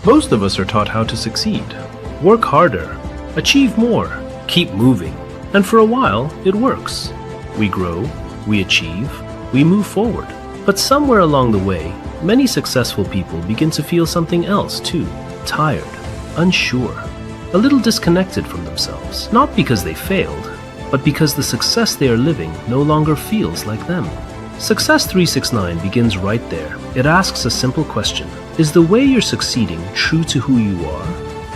Most of us are taught how to succeed. Work harder, achieve more, keep moving, and for a while, it works. We grow, we achieve, we move forward. But somewhere along the way, many successful people begin to feel something else too. Tired, unsure, a little disconnected from themselves. Not because they failed, but because the success they are living no longer feels like them. Success369 begins right there. It asks a simple question. Is the way you're succeeding true to who you are?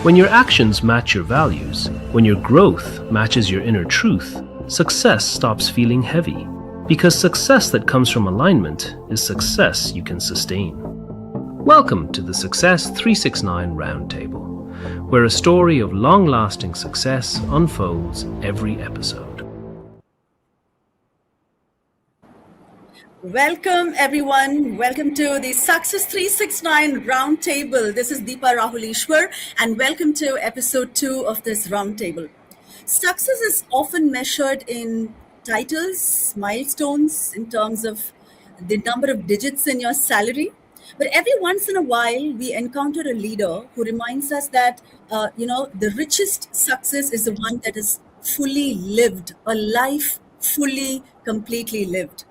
When your actions match your values, when your growth matches your inner truth, success stops feeling heavy. Because success that comes from alignment is success you can sustain. Welcome to the Success369 Roundtable, where a story of long-lasting success unfolds every episode. Welcome everyone. Welcome to the Success369 Roundtable. This is Deepa Rahuleshwar and welcome to episode 2 of this roundtable. Success is often measured in titles, milestones, in terms of the number of digits in your salary. But every once in a while, we encounter a leader who reminds us that, the richest success is the one that is fully lived, a life fully, completely lived.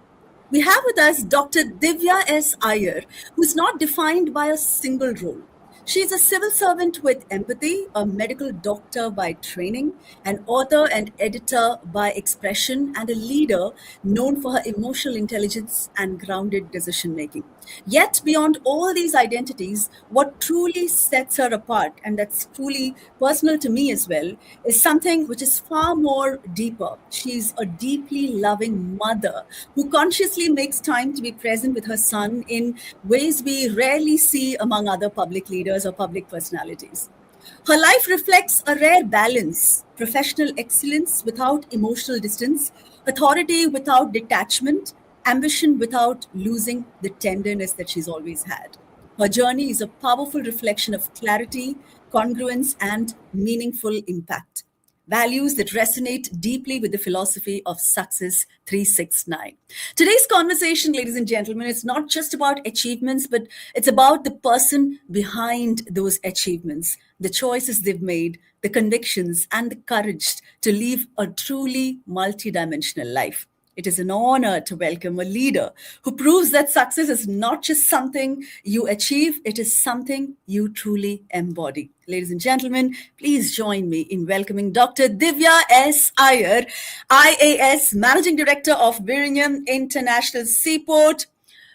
We have with us Dr. Divya S. Iyer, who's not defined by a single role. She's a civil servant with empathy, a medical doctor by training, an author and editor by expression, and a leader known for her emotional intelligence and grounded decision making. Yet, beyond all these identities, what truly sets her apart, and that's truly personal to me as well, is something which is far more deeper. She's a deeply loving mother who consciously makes time to be present with her son in ways we rarely see among other public leaders or public personalities. Her life reflects a rare balance: professional excellence without emotional distance, authority without detachment, ambition without losing the tenderness that she's always had. Her journey is a powerful reflection of clarity, congruence, and meaningful impact. Values that resonate deeply with the philosophy of Success 369. Today's conversation, ladies and gentlemen, is not just about achievements, but it's about the person behind those achievements, the choices they've made, the convictions, and the courage to live a truly multidimensional life. It is an honor to welcome a leader who proves that success is not just something you achieve, it is something you truly embody. Ladies and gentlemen, please join me in welcoming Dr. Divya S. Iyer, IAS Managing Director of Birmingham International Seaport.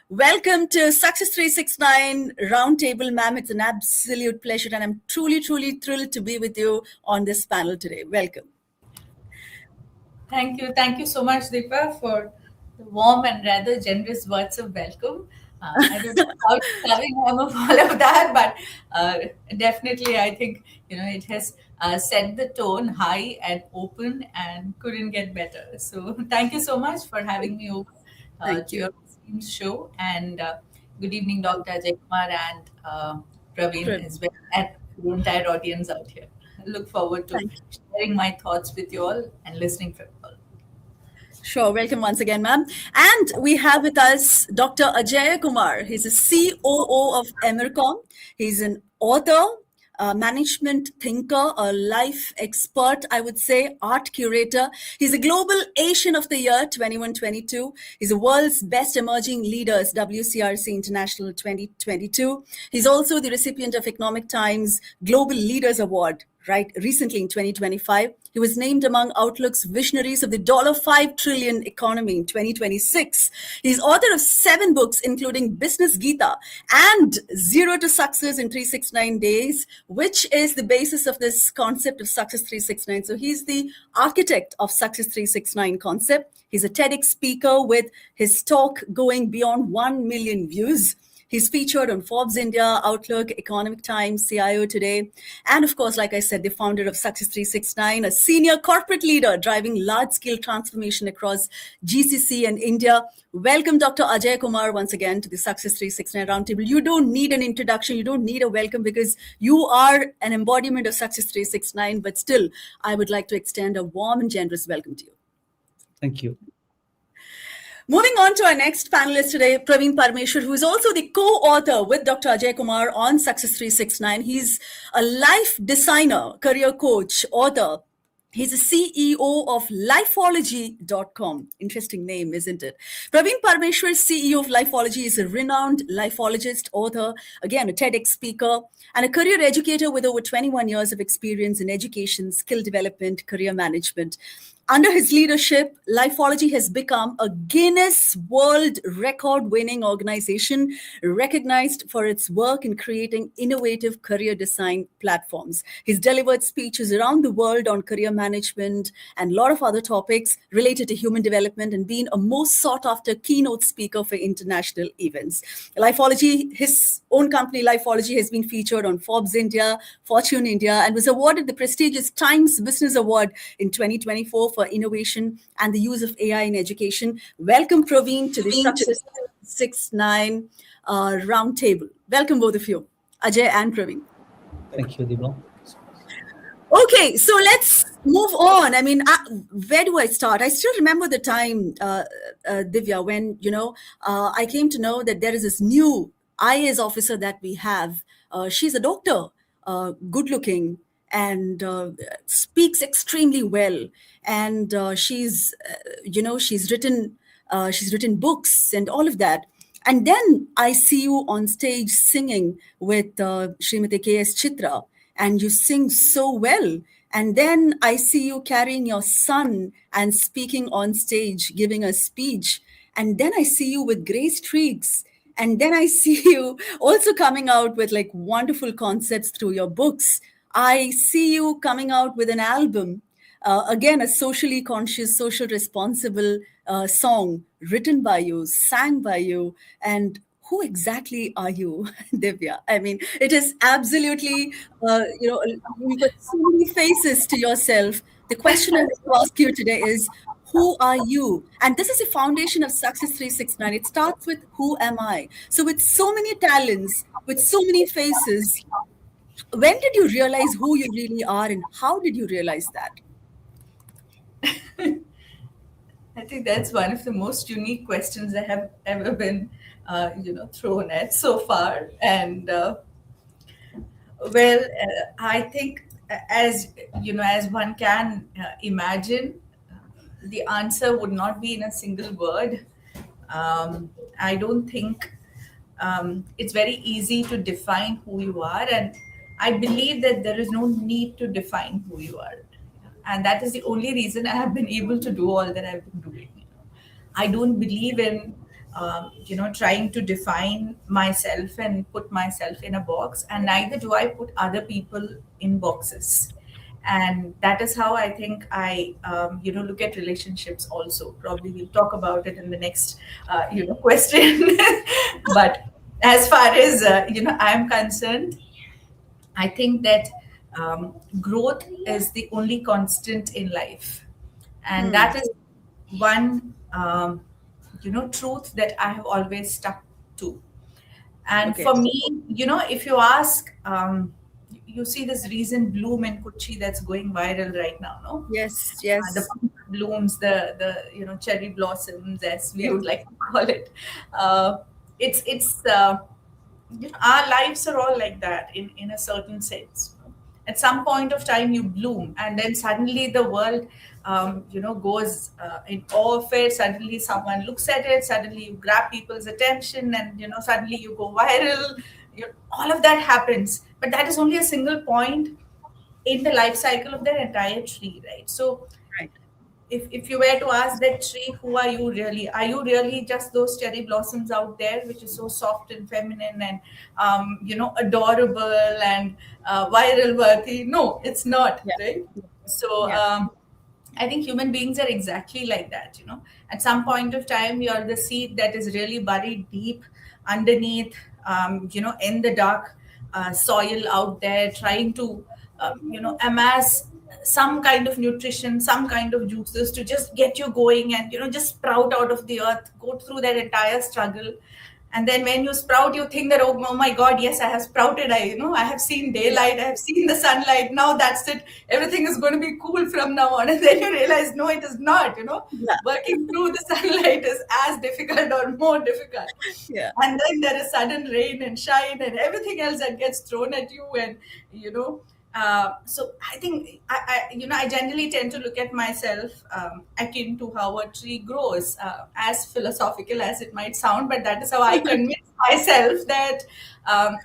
Welcome to Success 369 Roundtable, ma'am. It's an absolute pleasure, and I'm truly, truly thrilled to be with you on this panel today. Welcome. Thank you. Thank you so much, Deepa, for the warm and rather generous words of welcome. I don't know how loving I'm of all of that, but definitely I think, it has set the tone high and open and couldn't get better. So thank you so much for having me over Thank to you. your esteemed show. And good evening, Dr. Ajay Kumar and Praveen as well, and the entire audience out here. I look forward to Thank you. sharing my thoughts with you all and listening from you all. Sure. Welcome once again, ma'am. And we have with us Dr. Ajay Kumar. He's a COO of Emercom. He's an author, a management thinker, a life expert, I would say, art curator. He's a Global Asian of the Year 21-22. He's the world's best emerging leaders, WCRC International 2022. He's also the recipient of Economic Times Global Leaders Award. Right, recently in 2025, he was named among Outlook's visionaries of the $5 trillion economy in 2026. He's author of 7 books, including Business Gita and Zero to Success in 369 Days, which is the basis of this concept of Success 369. So he's the architect of Success 369 concept. He's a TEDx speaker with his talk going beyond 1 million views. He's featured on Forbes India, Outlook, Economic Times, CIO Today, and of course, like I said, the founder of Success 369, a senior corporate leader driving large-scale transformation across GCC and India. Welcome, Dr. Ajay Kumar, once again to the Success 369 Roundtable. You don't need an introduction, you don't need a welcome, because you are an embodiment of Success 369, but still, I would like to extend a warm and generous welcome to you. Thank you. Moving on to our next panelist today, Praveen Parmeshwar, who is also the co-author with Dr. Ajay Kumar on Success 369. He's a life designer, career coach, author. He's the CEO of lifeology.com. Interesting name, isn't it? Praveen Parmeshwar, CEO of Lifeology, is a renowned lifologist, author, again, a TEDx speaker, and a career educator with over 21 years of experience in education, skill development, career management. Under his leadership, Lifeology has become a Guinness World Record winning organization recognized for its work in creating innovative career design platforms. He's delivered speeches around the world on career management and a lot of other topics related to human development and been a most sought after keynote speaker for international events. Lifeology, his own company, Lifeology, has been featured on Forbes India, Fortune India, and was awarded the prestigious Times Business Award in 2024 for innovation and the use of AI in education. Welcome, Praveen, to the Success 69 Roundtable. Welcome, both of you, Ajay and Praveen. Thank you, Divya. Okay, so let's move on. I mean, where do I start? I still remember the time, Divya, when, I came to know that there is this new IAS officer that we have. She's a doctor, good looking, and speaks extremely well. And she's written books and all of that. And then I see you on stage singing with Srimati K.S. Chitra, and you sing so well. And then I see you carrying your son and speaking on stage, giving a speech. And then I see you with gray streaks. And then I see you also coming out with like wonderful concepts through your books. I see you coming out with an album, again, a socially conscious, social responsible song written by you, sang by you. And who exactly are you, Divya? I mean, it is absolutely, you've got so many faces to yourself. The question I want to ask you today is, who are you? And this is the foundation of Success 369. It starts with who am I? So with so many talents, with so many faces, when did you realize who you really are and how did you realize that? I think that's one of the most unique questions I have ever been, thrown at so far. And I think as one can imagine, the answer would not be in a single word. I don't think it's very easy to define who you are, and I believe that there is no need to define who you are, and that is the only reason I have been able to do all that I've been doing. I don't believe in trying to define myself and put myself in a box, and neither do I put other people in boxes. And that is how I think I look at relationships also. Probably we'll talk about it in the next question. But as far as I'm concerned, I think that growth is the only constant in life, and that is one truth that I have always stuck to. And Okay. for me, if you ask, you see this recent bloom in Kochi that's going viral right now, no? Yes, The yes. blooms, the cherry blossoms, as we would like to call it. It's our lives are all like that in a certain sense. At some point of time, you bloom, and then suddenly the world, goes in awe of it. Suddenly, someone looks at it. Suddenly, you grab people's attention, and suddenly you go viral. All of that happens, but that is only a single point in the life cycle of the entire tree, right? So Right. if you were to ask that tree, who are you really? Are you really just those cherry blossoms out there, which is so soft and feminine and adorable and viral worthy? No, it's not, Yeah. right? So Yeah. I think human beings are exactly like that. At some point of time, you're the seed that is really buried deep underneath, in the dark soil out there, trying to, amass some kind of nutrition, some kind of juices to just get you going and, just sprout out of the earth, go through that entire struggle. And then when you sprout, you think that, oh my God, yes, I have sprouted. I have seen Yeah. daylight. I have seen the sunlight. Now that's it. Everything is going to be cool from now on. And then you realize, no, it is not. Yeah. Working through the sunlight is as difficult or more difficult. Yeah. And then there is sudden rain and shine and everything else that gets thrown at you. And, so I think I generally tend to look at myself akin to how a tree grows, as philosophical as it might sound, but that is how I convince myself that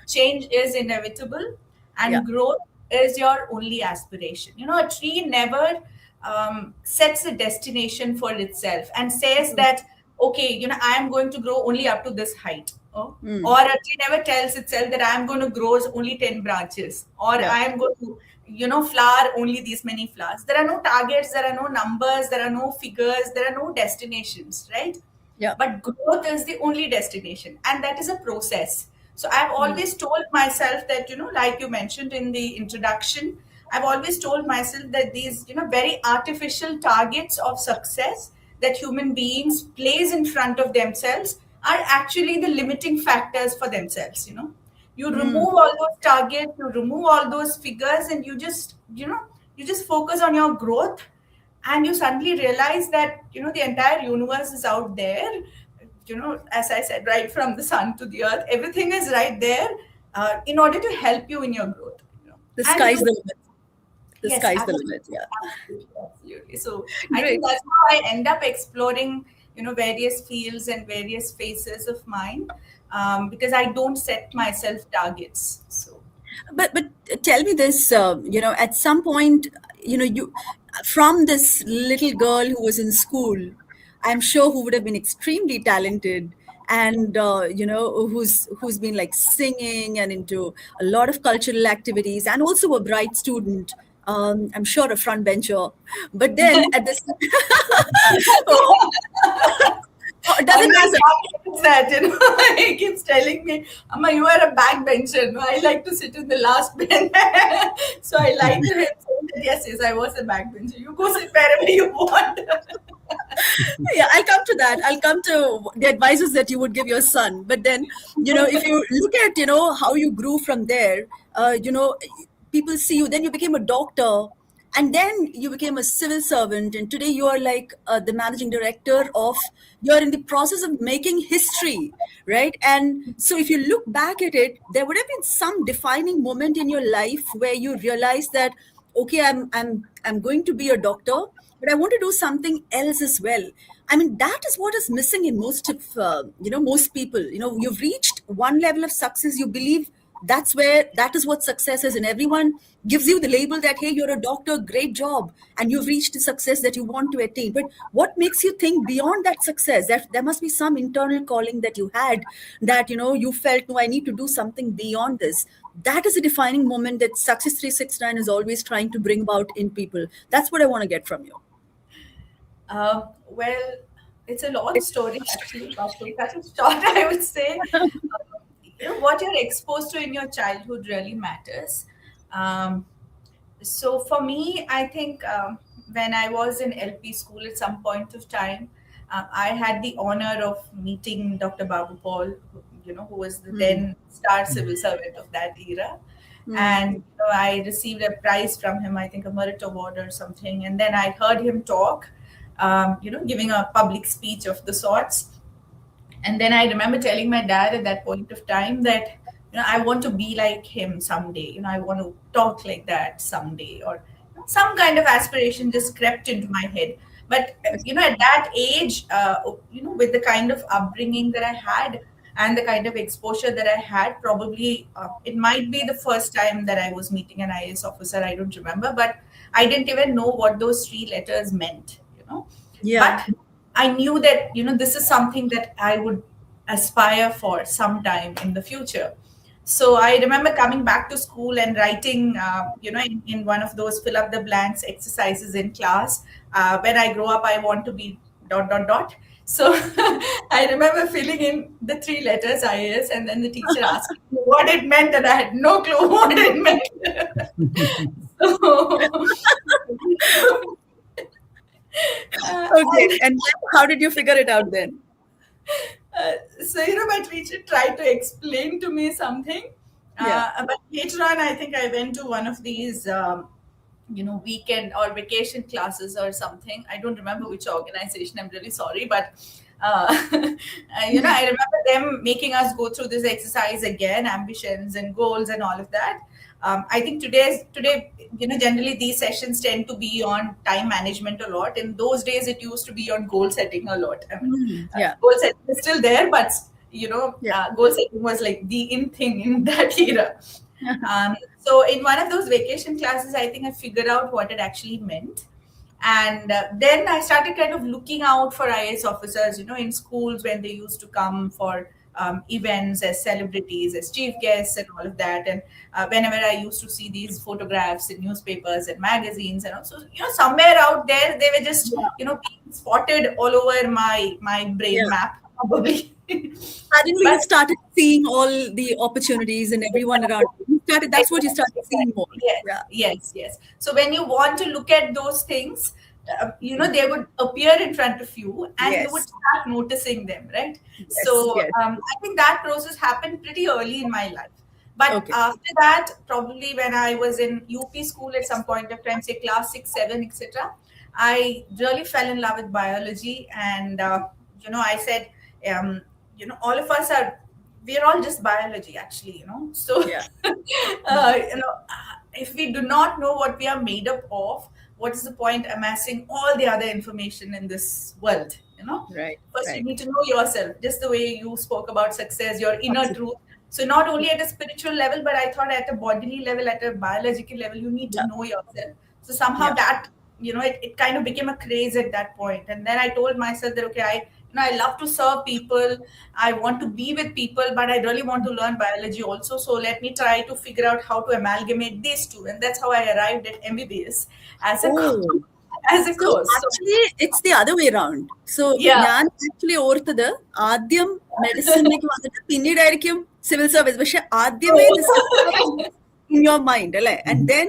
change is inevitable Yeah. and growth is your only aspiration. A tree never sets a destination for itself and says that, okay, I am going to grow only up to this height. Oh, Mm. or a tree never tells itself that I am going to grow only 10 branches, or Yeah. I am going to, flower only these many flowers. There are no targets, there are no numbers, there are no figures, there are no destinations, right? Yeah. But growth is the only destination, and that is a process. So I've Mm. always told myself that, like you mentioned in the introduction, I've always told myself that these, very artificial targets of success that human beings place in front of themselves are actually the limiting factors for themselves. You Mm. remove all those targets, you remove all those figures, and you just focus on your growth, and you suddenly realize that the entire universe is out there, as I said, right from the sun to the earth, everything is right there, in order to help you in your growth, The and sky's you. the limit. The Yes, sky's the absolutely, limit. Yeah. absolutely. So I think Great. that's how I end up exploring, various fields and various phases of mine, because I don't set myself targets. So. But tell me this, at some point, you from this little girl who was in school, I'm sure who would have been extremely talented, and who's been like singing and into a lot of cultural activities, and also a bright student. I'm sure a front bencher, but then at this, oh, oh, does And it my matter? dad hates that, he keeps telling me, Amma, you are a backbencher. No, I like to sit in the last bench. So I lied to him saying that, yes, yes, I was a backbencher. You go sit wherever you want. Yeah, I'll come to that. I'll come to the advices that you would give your son. But then, if you look at, how you grew from there, people see you, then you became a doctor, and then you became a civil servant. And today you are like the managing director of, you're in the process of making history, right? And so if you look back at it, there would have been some defining moment in your life where you realize that, okay, I'm going to be a doctor, but I want to do something else as well. I mean, that is what is missing in most of most people. You've reached one level of success. You believe that is what success is, and everyone gives you the label that, hey, you're a doctor, great job, and you've reached the success that you want to attain. But what makes you think beyond that success? That there must be some internal calling that you had, that you felt, no, I need to do something beyond this. That is a defining moment that Success 369 is always trying to bring about in people. That's what I want to get from you. Well, it's a long story actually, but to cut it short, I would say, what you're exposed to in your childhood really matters. Um, so for me, I think, when I was in LP school at some point of time, I had the honor of meeting Dr. Babu Paul, who was the Hmm. then star civil servant of that era. Hmm. And I received a prize from him, I think a merit award or something. And then I heard him talk, giving a public speech of the sorts. And then I remember telling my dad at that point of time that, I want to be like him someday. I want to talk like that someday, or some kind of aspiration just crept into my head. But at that age, with the kind of upbringing that I had and the kind of exposure that I had, probably it might be the first time that I was meeting an IAS officer. I don't remember, but I didn't even know what those three letters meant. Yeah. But I knew that this is something that I would aspire for sometime in the future. So I remember coming back to school and writing, in one of those fill up the blanks exercises in class. When I grow up, I want to be dot dot dot. So I remember filling in the three letters IAS, and then the teacher asked me what it meant, and I had no clue what it meant. So, Okay. And how did you figure it out then? My teacher tried to explain to me something. Yeah. But later on, I think I went to one of these, weekend or vacation classes or something. I don't remember which organization. I'm really sorry, but I remember them making us go through this exercise again, ambitions and goals and all of that. I think today, generally these sessions tend to be on time management a lot. In those days, it used to be on goal setting a lot. I mean, Yeah. goal setting is still there, but Yeah. goal setting was like the in thing in that era. So in one of those vacation classes, I think I figured out what it actually meant. And then I started kind of looking out for IAS officers, in schools when they used to come for events as celebrities, as chief guests, and all of that. And whenever I used to see these photographs in newspapers and magazines, and also, somewhere out there, they were just, Yeah. being spotted all over my brain Yeah. map, probably. Suddenly you But started seeing all the opportunities and everyone around you. That's what you started seeing more. Exactly. Yes, Yeah. yes. So when you want to look at those things, they would appear in front of you, and you would Yes. start noticing them, right? Yes. So Yes. I think that process happened pretty early in my life. But Okay. after that, probably when I was in UP school at some point of time, say class 6, 7, etc., I really fell in love with biology, and I said, um, all of us are, we're all just biology, actually, so Yeah. if we do not know what we are made up of, what is the point amassing all the other information in this world? Right. First you Right. need to know yourself, just the way you spoke about success, your inner Absolutely. truth. So not only at a spiritual level, but I thought at a bodily level, at a biological level, you need to Yeah. know yourself. So somehow Yeah. that, it kind of became a craze at that point. And then I told myself that, okay, I love to serve people. I want to be with people, but I really want to learn biology also. So let me try to figure out how to amalgamate these two. And that's how I arrived at MBBS as a Oh. as a So course. So actually it's the other way around. So yeah. ഞാൻ actually ഓർത്തത് ആദ്യം മെഡിസിനിലേക്ക് വന്നിട്ട് പിന്നീടായിരിക്കും civil service പക്ഷെ ആദ്യമേ in your mind അല്ലേ and then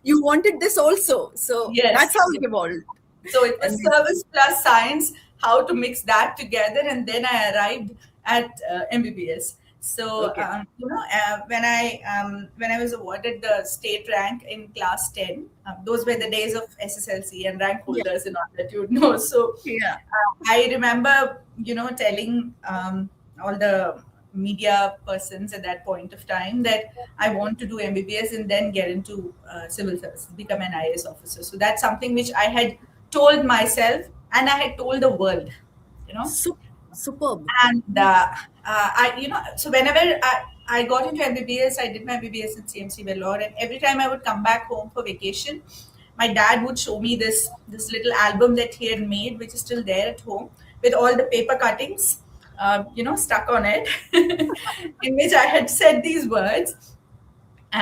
you wanted this also so Yes. that's how it evolved. So it was And service plus science, how to mix that together, and then I arrived at MBBS. So Okay. when I was awarded the state rank in class 10, those were the days of SSLC and rank Yeah. holders and all that, know. So Yeah. I remember, telling all the media persons at that point of time that I want to do MBBS and then get into civil service, become an IAS officer. So that's something which I had told myself and I had told the world, Superb. And so whenever I got into MBBS, I did my MBBS in CMC Vellore, and every time I would come back home for vacation, my dad would show me this little album that he had made, which is still there at home, with all the paper cuttings, stuck on it, in which I had said these words.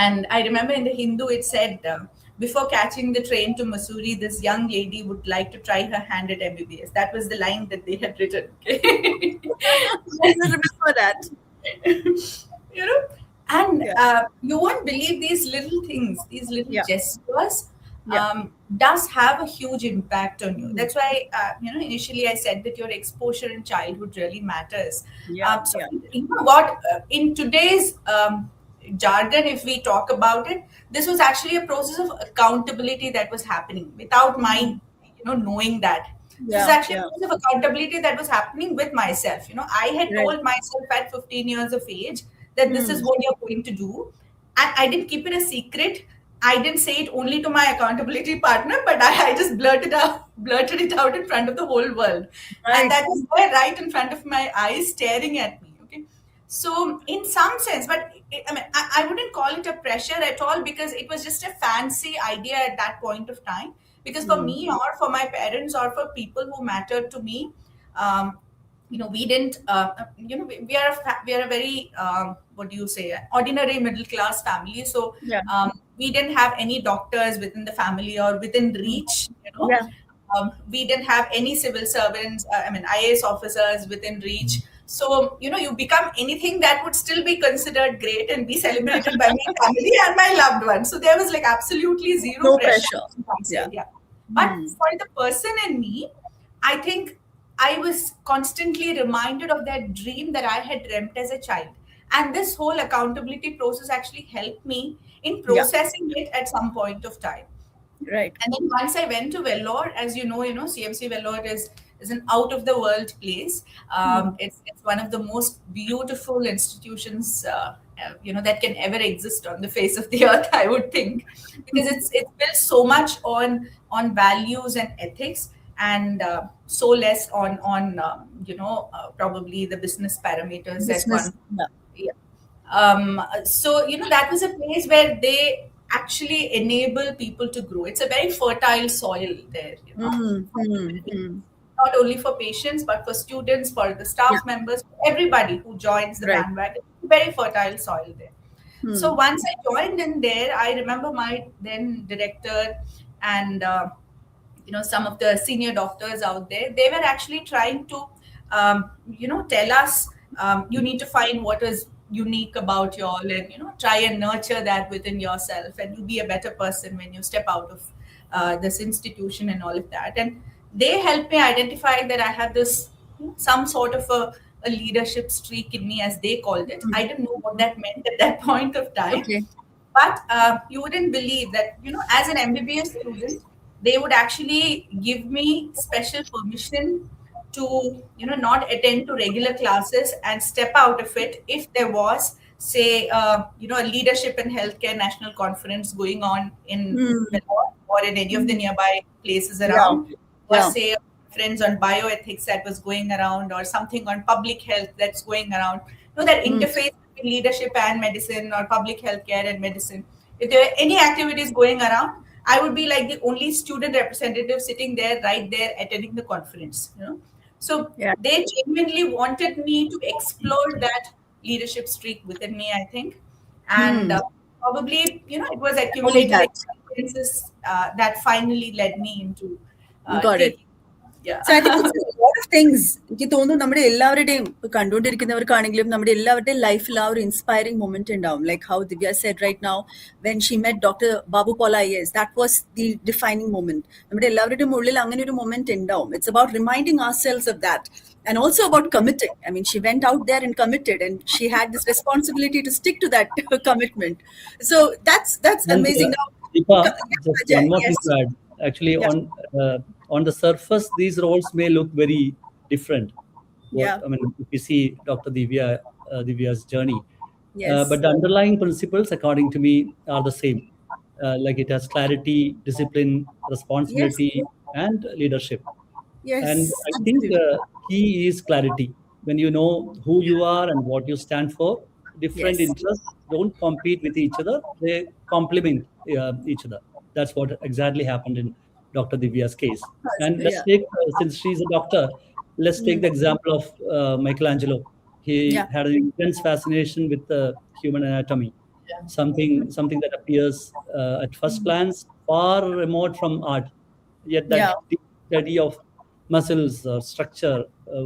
And I remember in the Hindu, it said, before catching the train to Missouri, this young lady would like to try her hand at MBBS. That was the line that they had written. I remember that. you know, and Yeah. you won't believe these little things, these little Yeah. gestures Yeah. does have a huge impact on you. That's why, initially I said that your exposure in childhood really matters. Yeah. So Yeah. you know what, in today's jargon, if we talk about it, this was actually a process of accountability that was happening without my knowing that. This is Yeah. actually a Yeah. process of accountability that was happening with myself. I had Right. told myself at 15 years of age that this is what you're going to do, and I didn't keep it a secret. I didn't say it only to my accountability partner, but I just blurted it out in front of the whole world. Right. And that was there right in front of my eyes, staring at me. Okay. So in some sense, but I wouldn't call it a pressure at all, because it was just a fancy idea at that point of time. Because for me, or for my parents, or for people who mattered to me, um, we didn't, we are a very, what do you say, ordinary middle class family. So Yeah. we didn't have any doctors within the family or within reach. Yeah. We didn't have any civil servants, IAS officers within reach. So, you become anything that would still be considered great and be celebrated by my family and my loved ones. So there was like absolutely zero No pressure. pressure. Some say, Yeah. yeah. But for the person in me, I think I was constantly reminded of that dream that I had dreamt as a child. And this whole accountability process actually helped me in Yeah. processing it at some point of time. Right. And then once I went to Vellore, as you know, CMC Vellore is an out of the world place. Hmm. It's one of the most beautiful institutions, that can ever exist on the face of the earth. I would think, because it's built so much on values and ethics, and so less on probably the business parameters that Business. one. Yeah. Yeah. So that was a place where they actually enable people to grow. It's a very fertile soil there, Hmm. Hmm. Hmm. not only for patients but for students, for the Yeah. staff members, for everybody who joins the Right. bandwagon. Very fertile soil there. So Hmm. once I joined in there, I remember my then director and some of the senior doctors out there, they were actually trying to tell us, you need to find what is unique about you all, and try and nurture that within yourself, and you'll be a better person when you step out of this institution and all of that. And they helped me identify that I have this some sort of a leadership streak in me, as they called it. I didn't know what that meant at that point of time. Okay. But you wouldn't believe that, as an MBBS student, they would actually give me special permission to, not attend to regular classes and step out of it if there was, say, a leadership in healthcare national conference going on in Hmm. Bangalore or in any of the Hmm. nearby places Yeah. around, or Yeah. say, friends on bioethics that was going around, or something on public health that's going around. That Hmm. interface between leadership and medicine, or public health care and medicine. If there are any activities going around, I would be like the only student representative sitting there, right there, attending the conference. So Yeah. they genuinely wanted me to explore that leadership streak within me, I think. And Hmm. probably, it was Only accumulated that. experiences that finally led me into Got it. taking. Yeah. So I think it's a lot of things. എനിക്ക് തോന്നുന്നു നമ്മുടെ എല്ലാവരുടെയും കണ്ടുകൊണ്ടിരിക്കുന്നവർക്കാണെങ്കിലും നമ്മുടെ എല്ലാവരുടെയും ലൈഫിൽ ആ ഒരു inspiring moment ഉണ്ടാവും. Like how Divya said right now, when she met Dr. Babu Paula Iyer, that was the defining moment. നമ്മുടെ എല്ലാവരുടെയും ഉള്ളിൽ അങ്ങനെ ഒരു മൊമെന്റ് ഉണ്ടാവും. It's about reminding ourselves of that, and also about committing. I mean, she went out there and committed, and she had this responsibility to stick to that commitment. So that's And amazing. Now, Deepa, yeah, just Ajay, one more thing yes, to add. Actually, yeah, on the surface, these roles may look very different. yeah, I mean, if you see Dr. Divya's journey, yes, but the underlying principles, according to me, are the same. Like it has clarity, discipline, yes, responsibility, and leadership. And yes, I think absolutely. key is clarity. When you know who you are and what you stand for, different Yes. interests don't compete with each other; they complement each other. That's what exactly happened in Dr. Divya's case. And let's Yeah. take, since she's a doctor, let's take Mm. the example of Michelangelo. He Yeah. had an intense fascination with human anatomy, something that appears at first glance far remote from art, yet that Yeah. deep study of muscles or structure,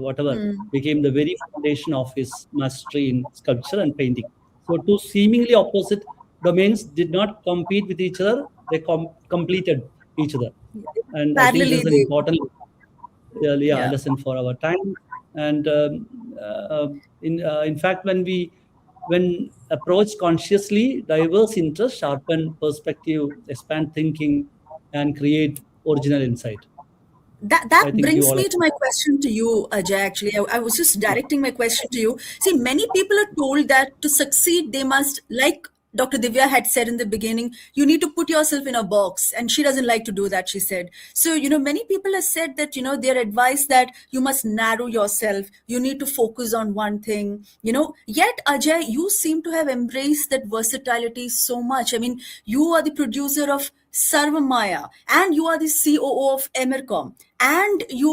whatever, Mm. became the very foundation of his mastery in sculpture and painting. So two seemingly opposite domains did not compete with each other; they completed each other. And I think this Parallelly, is an important yeah. lesson for our time. And in fact, when approached consciously, diverse interests sharpen perspective, expand thinking, and create original insight. That I think you brings all. me to my question to you, Ajay. Actually, I was just directing my question to you. See, many people are told that to succeed, they must, like Dr. Divya had said in the beginning, you need to put yourself in a box, and she doesn't like to do that. She said so. Many people have said that their advice that you must narrow yourself, you need to focus on one thing. Yet Ajay, you seem to have embraced that versatility so much. I mean, you are the producer of Sarvamaya, and you are the COO of Emercom, and you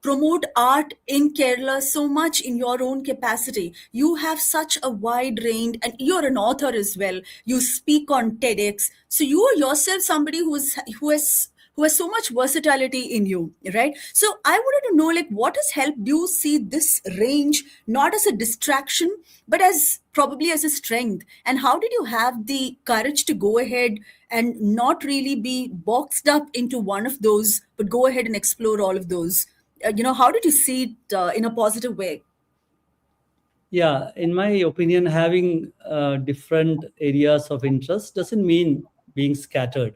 promote art in Kerala so much in your own capacity. You have such a wide range, and you're an author as well. You speak on TEDx, so you are yourself somebody who has so much versatility in you, right? So I wanted to know, like, what has helped you see this range not as a distraction, but as probably as a strength? And how did you have the courage to go ahead and not really be boxed up into one of those, but go ahead and explore all of those? how did you see it in a positive way? Yeah, in my opinion, having different areas of interest doesn't mean being scattered.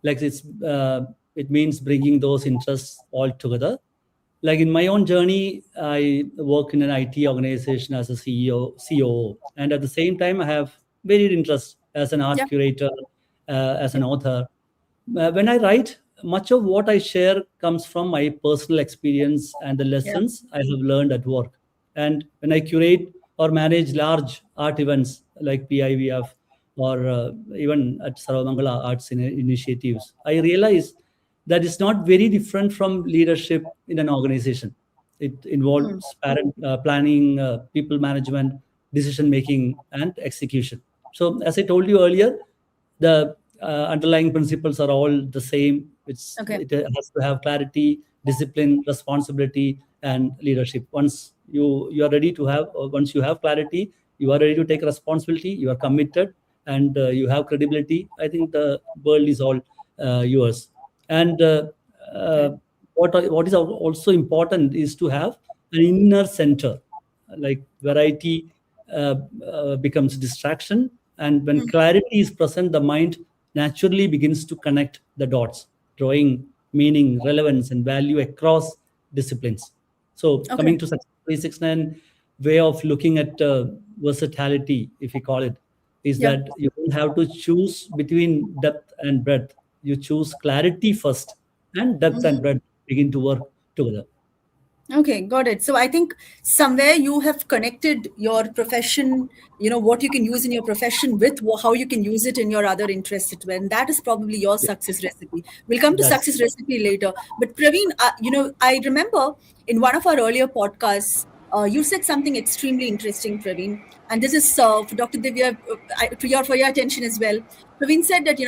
Like it means bringing those interests all together. Like in my own journey, I work in an IT organization as a CEO, COO, and at the same time, I have varied interests as an art Yeah. curator, as Yeah. an author. When I write, much of what I share comes from my personal experience and the Yeah. lessons I have learned at work. And when I curate or manage large art events like PIVF or even at Saravamangala Arts Initiatives, I realize that it's not very different from leadership in an organization. It Mm. involves planning, people management, decision making, and execution. So, as I told you earlier, the underlying principles are all the same. Okay. It has to have clarity, discipline, responsibility, and leadership. Once you have clarity, you are ready to take responsibility. You are committed, and you have credibility. I think the world is all yours. And uh, Okay. what is also important is to have an inner center. Like variety becomes distraction, and when Mm. clarity is present, the mind naturally begins to connect the dots, drawing meaning, relevance, and value across disciplines. So Okay. coming to Success 369 way of looking at versatility, if we call it, is Yeah. that you don't have to choose between depth and breadth. You choose clarity first, and depth and breadth begin to work together. Okay, got it. So I think somewhere you have connected your profession, what you can use in your profession with how you can use it in your other interests as well. And that is probably your Yeah, success recipe. We'll come to that's success recipe later. But Praveen, I remember in one of our earlier podcasts, you said something extremely interesting, Praveen. And this is for Dr. Divya, for your attention as well. Praveen said that,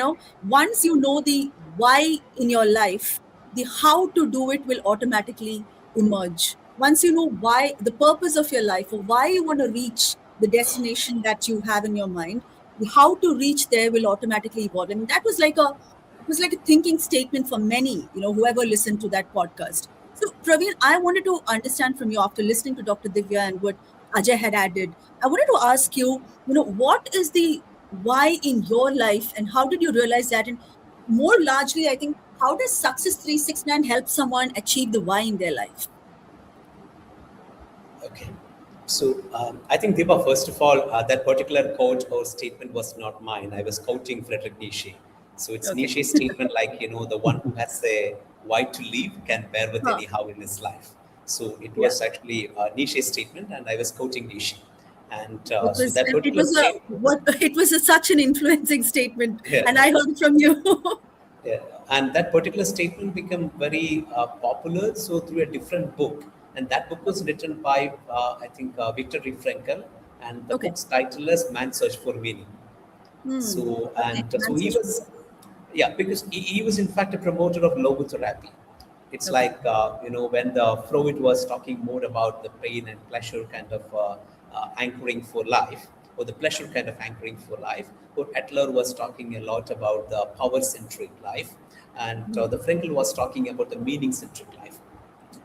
once you know the why in your life, the how to do it will automatically emerge. Once you know why, the purpose of your life, or why you want to reach the destination that you have in your mind, the how to reach there will automatically evolve. I mean, it was like a thinking statement for many, whoever listened to that podcast. So, Praveen, I wanted to understand from you after listening to Dr. Divya and what Ajay had added. I wanted to ask you, what is the why in your life, and how did you realize that? And more largely, I think, how does Success 369 help someone achieve the why in their life? Okay. So I think, Deepa, first of all, that particular quote or statement was not mine. I was quoting Friedrich Nietzsche. So it's Okay. Nietzsche's statement like, the one who has a why to live can bear with Huh. any how in his life. So it Yeah. was actually Nietzsche's statement, and I was quoting Nietzsche. And It so was that it particular was a statement, what it was such an influencing statement, yeah, and I heard it from you. yeah. And that particular statement became very popular. So through a different book, and that book was written by I think Viktor Frankl, and the Okay. book's title is "Man's Search for Meaning." So Okay. and so he Man's was, yeah, because he was in fact a promoter of logotherapy. It's Okay. like when the Freud was talking more about the pain and pleasure kind of anchoring for life, or the pleasure kind of anchoring for life. Or Adler was talking a lot about the power-centric life, and the Frankl was talking about the meaning-centric life,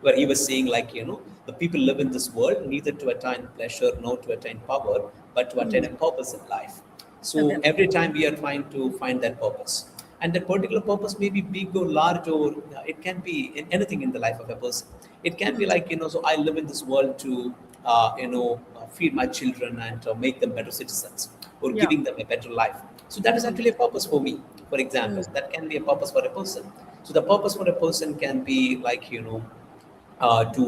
where he was saying like the people live in this world neither to attain pleasure nor to attain power, but to attain a purpose in life. So Okay. every time we are trying to find that purpose, and that particular purpose may be big or large, or it can be in anything in the life of a person. It can be like so I live in this world to feed my children and make them better citizens, or Yeah. giving them a better life. So that is actually a purpose for me. For example, that can be a purpose for a person. So the purpose for a person can be like uh, to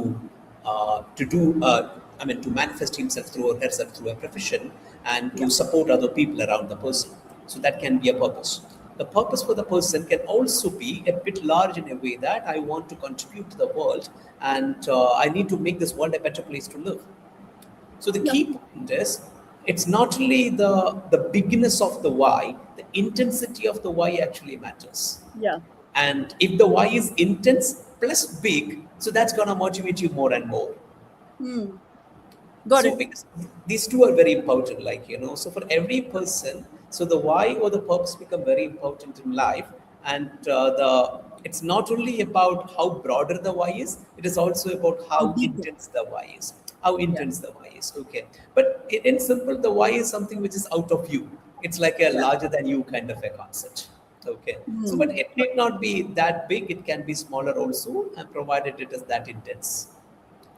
to do I mean to manifest himself through or herself through a profession, and Yeah. to support other people around the person. So that can be a purpose. The purpose for the person can also be a bit large in a way that I want to contribute to the world, and I need to make this world a better place to live. So the Yeah. key point is it's not only the bigness of the why, the intensity of the why actually matters. Yeah. And if the why is intense plus big, so that's gonna motivate you more and more. Got So it. because these two are very important, like so for every person, so the why or the purpose become very important in life, and the it's not only about how broader the why is, it is also about how Deeper. intense the why is. How Yeah. intense the why is. Okay. But in simple, the why is something which is out of you. It's like a Yeah. larger than you kind of a concept. Okay. So, but Hmm. it need not be that big. It can be smaller also, and provided it is that intense.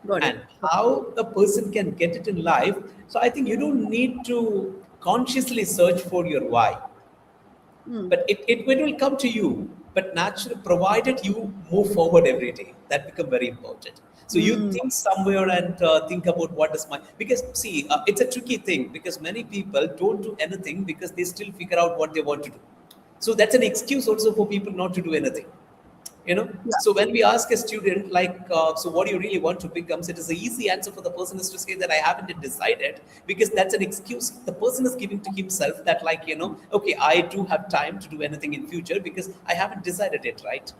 Got it. And how a person can get it in life. So I think you don't need to consciously search for your why, Hmm. but it will come to you. But naturally, provided you move forward every day, that become very important. So you Hmm. think somewhere and think about what is my, because see, it's a tricky thing because many people don't do anything because they still figure out what they want to do. So that's an excuse also for people not to do anything, you know. Yeah. So when we ask a student like so what do you really want to become, it is the easy answer for the person is to say that I haven't decided, because that's an excuse the person is giving to himself, that like, you know, okay, I do have time to do anything in future because I haven't decided it, right?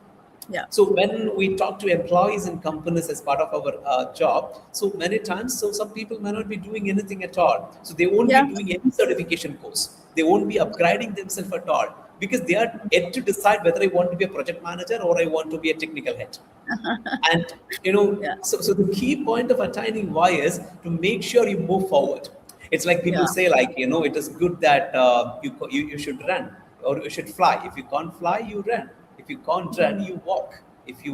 Yeah. So when we talk to employees in companies as part of our job, so many times, so some people may not be doing anything at all. So they won't be Yeah. doing any certification course. They won't be upgrading themselves at all because they are yet to decide whether I want to be a project manager or I want to be a technical head. And you know, Yeah. so the key point of attaining why is to make sure you move forward. It's like Yeah. people say, like, you know, it is good that you should run or you should fly. If you can't fly, you run. If you can't run, you walk. Yeah. If you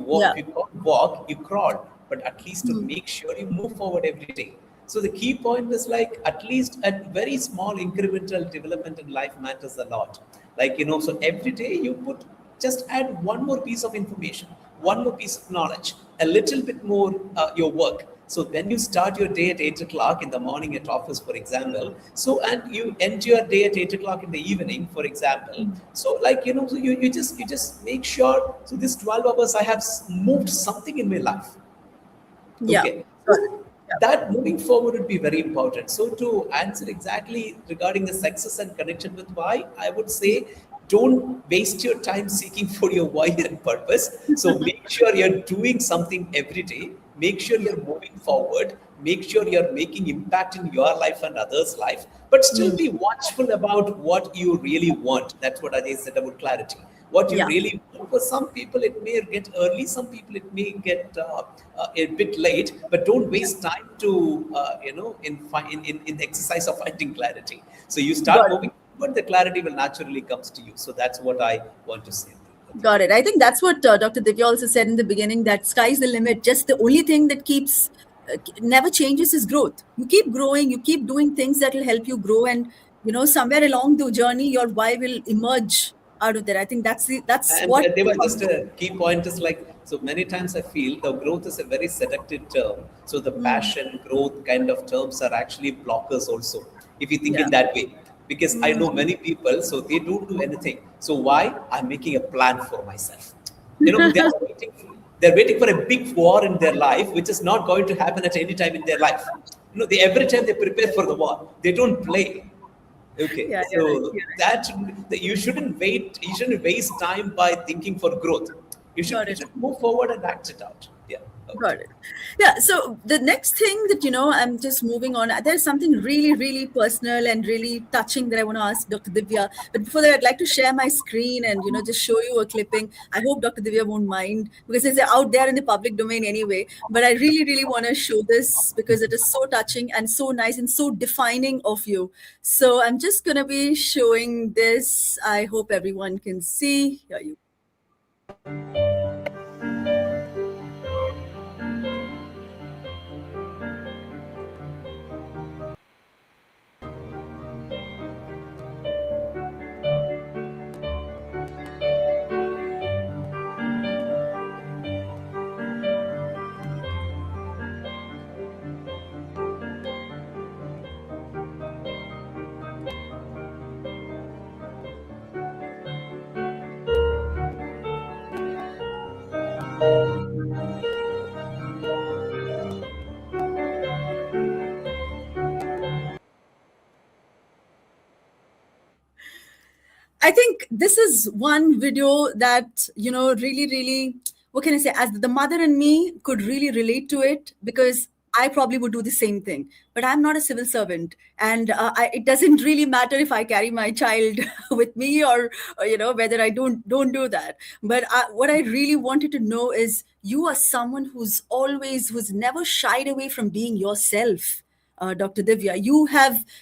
can't walk, you crawl. But at least to Hmm. make sure you move forward every day. So the key point is like at least a very small incremental development in life matters a lot. Like, you know, so every day you put, just add one more piece of information, one more piece of knowledge, a little bit more your work. So then you start your day at 8 o'clock in the morning at office, for example. So and you end your day at 8 o'clock in the evening, for example. So like, you know, so you just make sure. So this 12 hours I have moved something in my life. Yeah. Okay. Got it. So that moving forward would be very important. So to answer exactly regarding the success and connection with why, I would say don't waste your time seeking for your why and purpose. So make sure you're doing something every day. Make sure you're moving forward. Make sure you're making impact in your life and others' life. But still be watchful about what you really want. That's what I said about clarity, what you Yeah. really want. For some people, it may get early, some people, it may get a bit late, but don't Yeah. waste time to, you know, in the exercise of finding clarity. So you Got start it. moving, but the clarity will naturally comes to you. So that's what I want to say. Got it. I think that's what Dr. Divya also said in the beginning, that sky's the limit. Just the only thing that keeps never changes is growth. You keep growing, you keep doing things that will help you grow, and somewhere along the journey, your why will emerge out of there. I think that's And what. they were just a key point is like, so many times I feel the growth is a very seductive term. So the Mm, passion, growth kind of terms are actually blockers also, if you think yeah. in that way. Because I know Mm. many people, so they don't do anything. So why? I'm making a plan for myself. You know, they're waiting for a big war in their life, which is not going to happen at any time in their life. You know, every time they prepare for the war, they don't play. Okay, Yeah, you're right. so that you shouldn't wait. You shouldn't waste time by thinking for growth. Got You it. should move forward and act it out. Yeah. Got Okay. it. Yeah. So the next thing that, I'm just moving on. There's something really, really personal and really touching that I want to ask Dr. Divya. But before that, I'd like to share my screen and, just show you a clipping. I hope Dr. Divya won't mind because it's out there in the public domain anyway. But I really, really want to show this because it is so touching and so nice and so defining of you. So I'm just going to be showing this. I hope everyone can see. Here you. I think this is one video that, really, really, what can I say, as the mother in me could really relate to it because I probably would do the same thing. But I'm not a civil servant, and it doesn't really matter if I carry my child with me, or whether I don't do that. But what I really wanted to know is, you are someone who's never shied away from being yourself. Dr. Divya,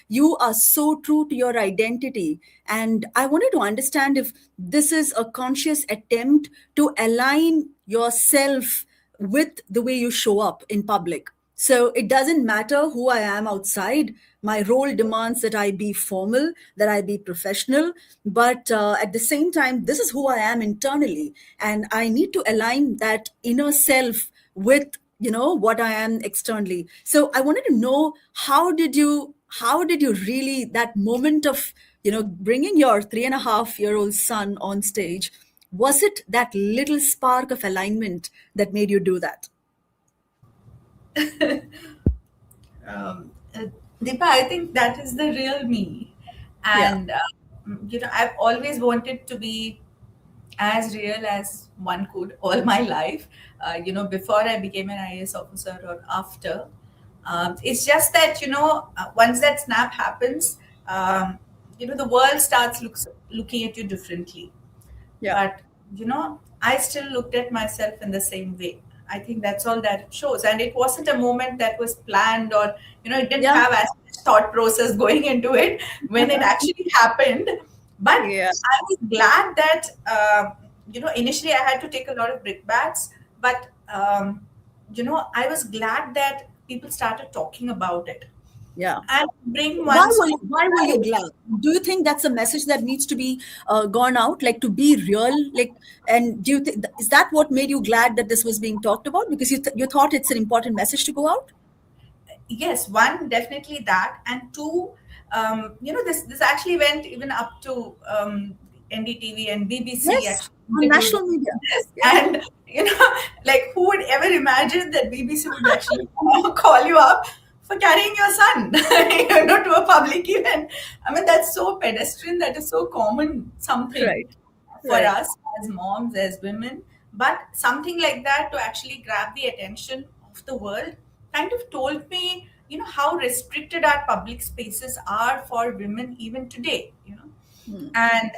you are so true to your identity, and I wanted to understand if this is a conscious attempt to align yourself with the way you show up in public. So it doesn't matter who I am outside. My role demands that I be formal, that I be professional, but at the same time, this is who I am internally, and I need to align that inner self with what I am externally. So I wanted to know, how did you really, that moment of bringing your 3.5-year-old son on stage, was it that little spark of alignment that made you do that? um, uh, Deepa, I think that is the real me. Yeah, And, I've always wanted to be as real as one could all my life, before I became an IAS officer or after. It's just that, once that snap happens, the world starts looking at you differently. yeah, But I still looked at myself in the same way. I think that's all that it shows, and it wasn't a moment that was planned, or it didn't yeah, have as much thought process going into it when it actually happened. But yeah, I was glad that initially I had to take a lot of brickbats, but I was glad that people started talking about it yeah. and bring Why one's were you glad? Do you think that's a message that needs to be gone out, like to be real? Like, and do you think, is that what made you glad that this was being talked about? Because you thought it's an important message to go out? Yes, one, definitely that, and two, this actually went even up to NDTV and BBC Yes, actually on interviewed national media. this. Yeah, And like, who would ever imagine that BBC would actually call you up for carrying your son to a public event? I mean, that's so pedestrian, that is so common something right, for right. us as moms, as women. But something like that to actually grab the attention of the world kind of told me, how restricted our public spaces are for women even today. Hmm. And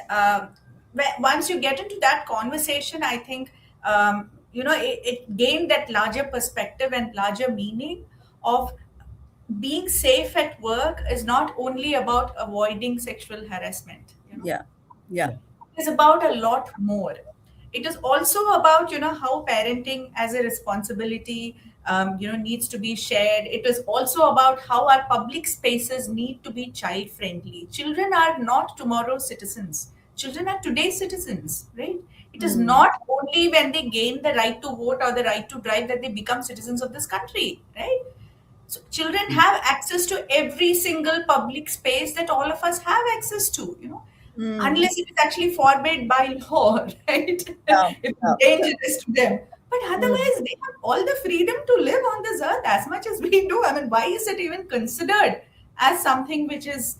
once you get into that conversation, I think, it gained that larger perspective and larger meaning of being safe at work is not only about avoiding sexual harassment. Yeah, yeah, Yeah. Is about a lot more. It is also about how parenting as a responsibility needs to be shared. It is also about how our public spaces need to be child friendly. Children are not tomorrow's citizens. Children are today's citizens, right? It is Hmm. not only when they gain the right to vote or the right to drive that they become citizens of this country, right? So children Mm. have access to every single public space that all of us have access to, Hmm. unless it is actually forbade by law, right? Yeah, If yeah, it's dangerous to them. But hmm. otherwise, they have all the freedom to live on this earth as much as we do. I mean, why is it even considered as something which is,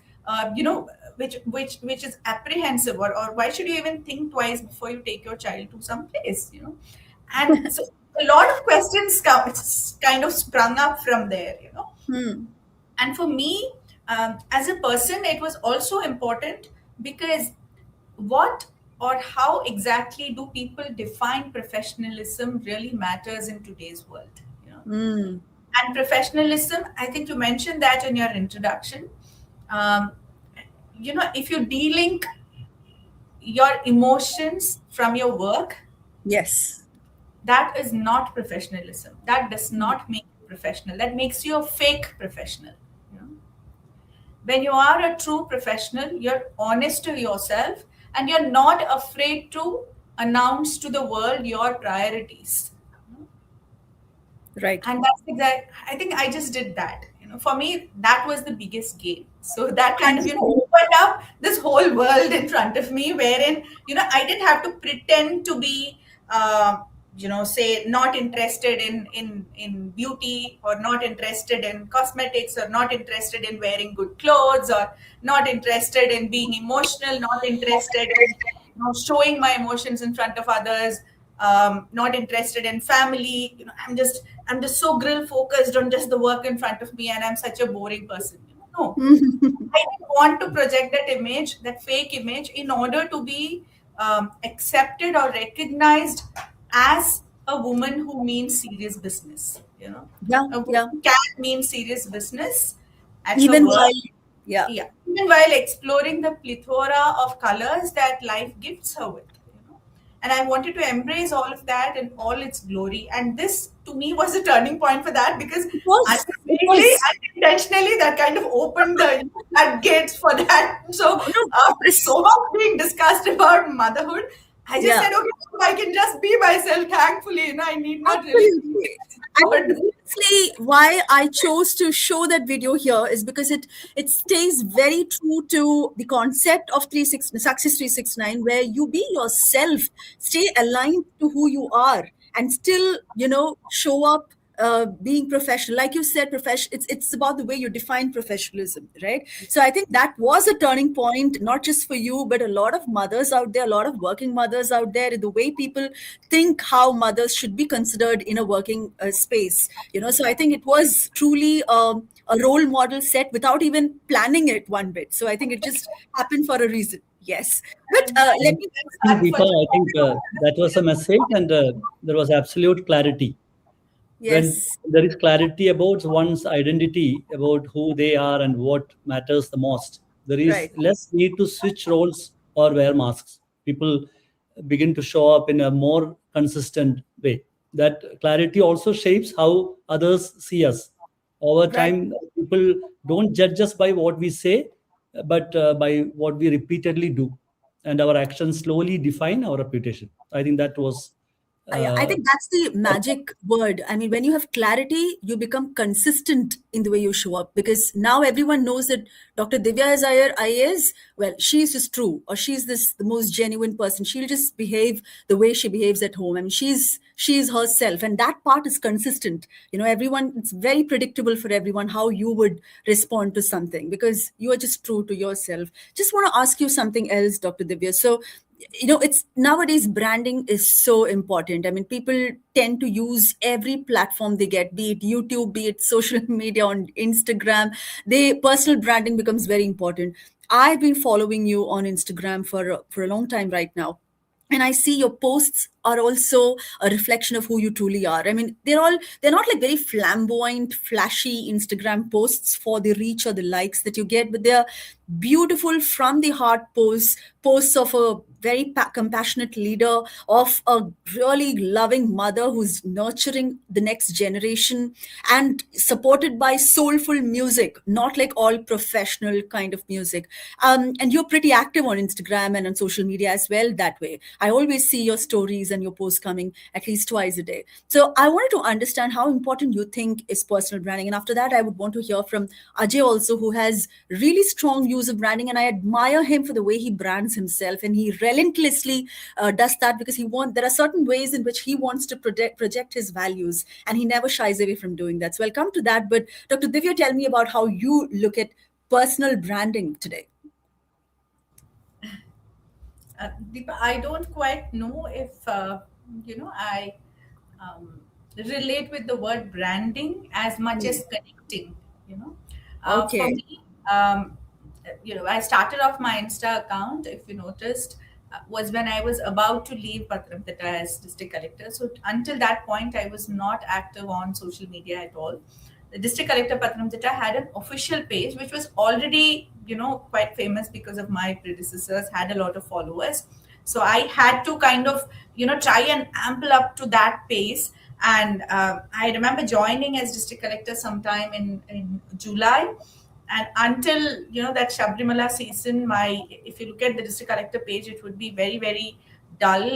which is apprehensive, or why should you even think twice before you take your child to some place? And so a lot of questions kind of sprung up from there. Hmm. And for me, as a person, it was also important because what or how exactly do people define professionalism really matters in today's world. Hmm. And professionalism, I think you mentioned that in your introduction. um, if you de-link your emotions from your work, Yes. that is not professionalism. That does not make you professional. That makes you a fake professional. you know when you are a true professional, you're honest to yourself, and you're not afraid to announce to the world your priorities. Right. And that's exact. I think I just did that. For me, that was the biggest gain. So that kind of opened up this whole world in front of me, wherein I didn't have to pretend to be, say, not interested in beauty, or not interested in cosmetics, or not interested in wearing good clothes, or not interested in being emotional, not interested in showing my emotions in front of others. not interested in family. I'm just so grill focused on just the work in front of me, and I'm such a boring person. No, I didn't want to project that image, that fake image, in order to be accepted or recognized as a woman who means serious business. Yeah, A yeah. woman can mean serious business at her Even work. while, yeah, Yeah, even while exploring the plethora of colors that life gifts her with. And I wanted to embrace all of that in all its glory. And this, to me, was a turning point for that, because it was, it unwittingly was, and intentionally, that kind of opened the floodgates for that. So, no, no, after so much being discussed about motherhood, I just yeah. said, okay, I can just be myself. Thankfully, I need not really. Absolutely. And honestly, why I chose to show that video here is because it stays very true to the concept of Success 369, where you be yourself, stay aligned to who you are, and still, show up being professional. Like you said, it's about the way you define professionalism, right? So I think that was a turning point, not just for you, but a lot of mothers out there, a lot of working mothers out there, the way people think how mothers should be considered in a working space. So I think it was truly a role model set without even planning it one bit. So I think it just happened for a reason. Yes. But And I let think me, that's Deepa, I think unfortunate. that was a message, and there was absolute clarity. When yes, there is clarity about one's identity, about who they are and what matters the most, there is right. less need to switch roles or wear masks. People begin to show up in a more consistent way. That clarity also shapes how others see us. Over Right. time, people don't judge us by what we say, but by what we repeatedly do. And our actions slowly define our reputation. I think that was I uh, think that's the magic word. I mean, when you have clarity, you become consistent in the way you show up, because now everyone knows that Dr. Divya is Iyer, well, she's just true, or she's the most genuine person. She'll just behave the way she behaves at home. I mean, she's herself, and that part is consistent. Everyone, it's very predictable for everyone how you would respond to something, because you are just true to yourself. Just want to ask you something else, Dr. Divya. So it's nowadays branding is so important. I mean, people tend to use every platform they get, be it YouTube, be it social media, on Instagram. Personal branding becomes very important. I've been following you on Instagram for a long time right now, and I see your posts are also a reflection of who you truly are. I mean, they're not like very flamboyant, flashy Instagram posts for the reach or the likes that you get, but they're beautiful from the heart posts of a very compassionate leader, of a really loving mother who's nurturing the next generation, and supported by soulful music, not like all professional kind of music. And you're pretty active on Instagram and on social media as well that way. I always see your stories and your posts coming at least twice a day. So I wanted to understand how important you think is personal branding. And after that, I would want to hear from Ajay also, who has really strong use of branding. And I admire him for the way he brands himself. And he relentlessly does that, because there are certain ways in which he wants to project his values. And he never shies away from doing that. So I'll come to that. But Dr. Divya, tell me about how you look at personal branding today. Deepa, I don't quite know if I relate with the word branding as much as connecting. For Okay. me, I started off my Insta account, if you noticed, was when I was about to leave Patramthita as district collector. So until that point, I was not active on social media at all. The district collector Patramthita had an official page, which was already, quite famous because of my predecessors, had a lot of followers. So I had to kind of, try and ample up to that pace. And I remember joining as district collector sometime in July. And until that Shabrimala season, if you look at the district collector page, it would be very, very dull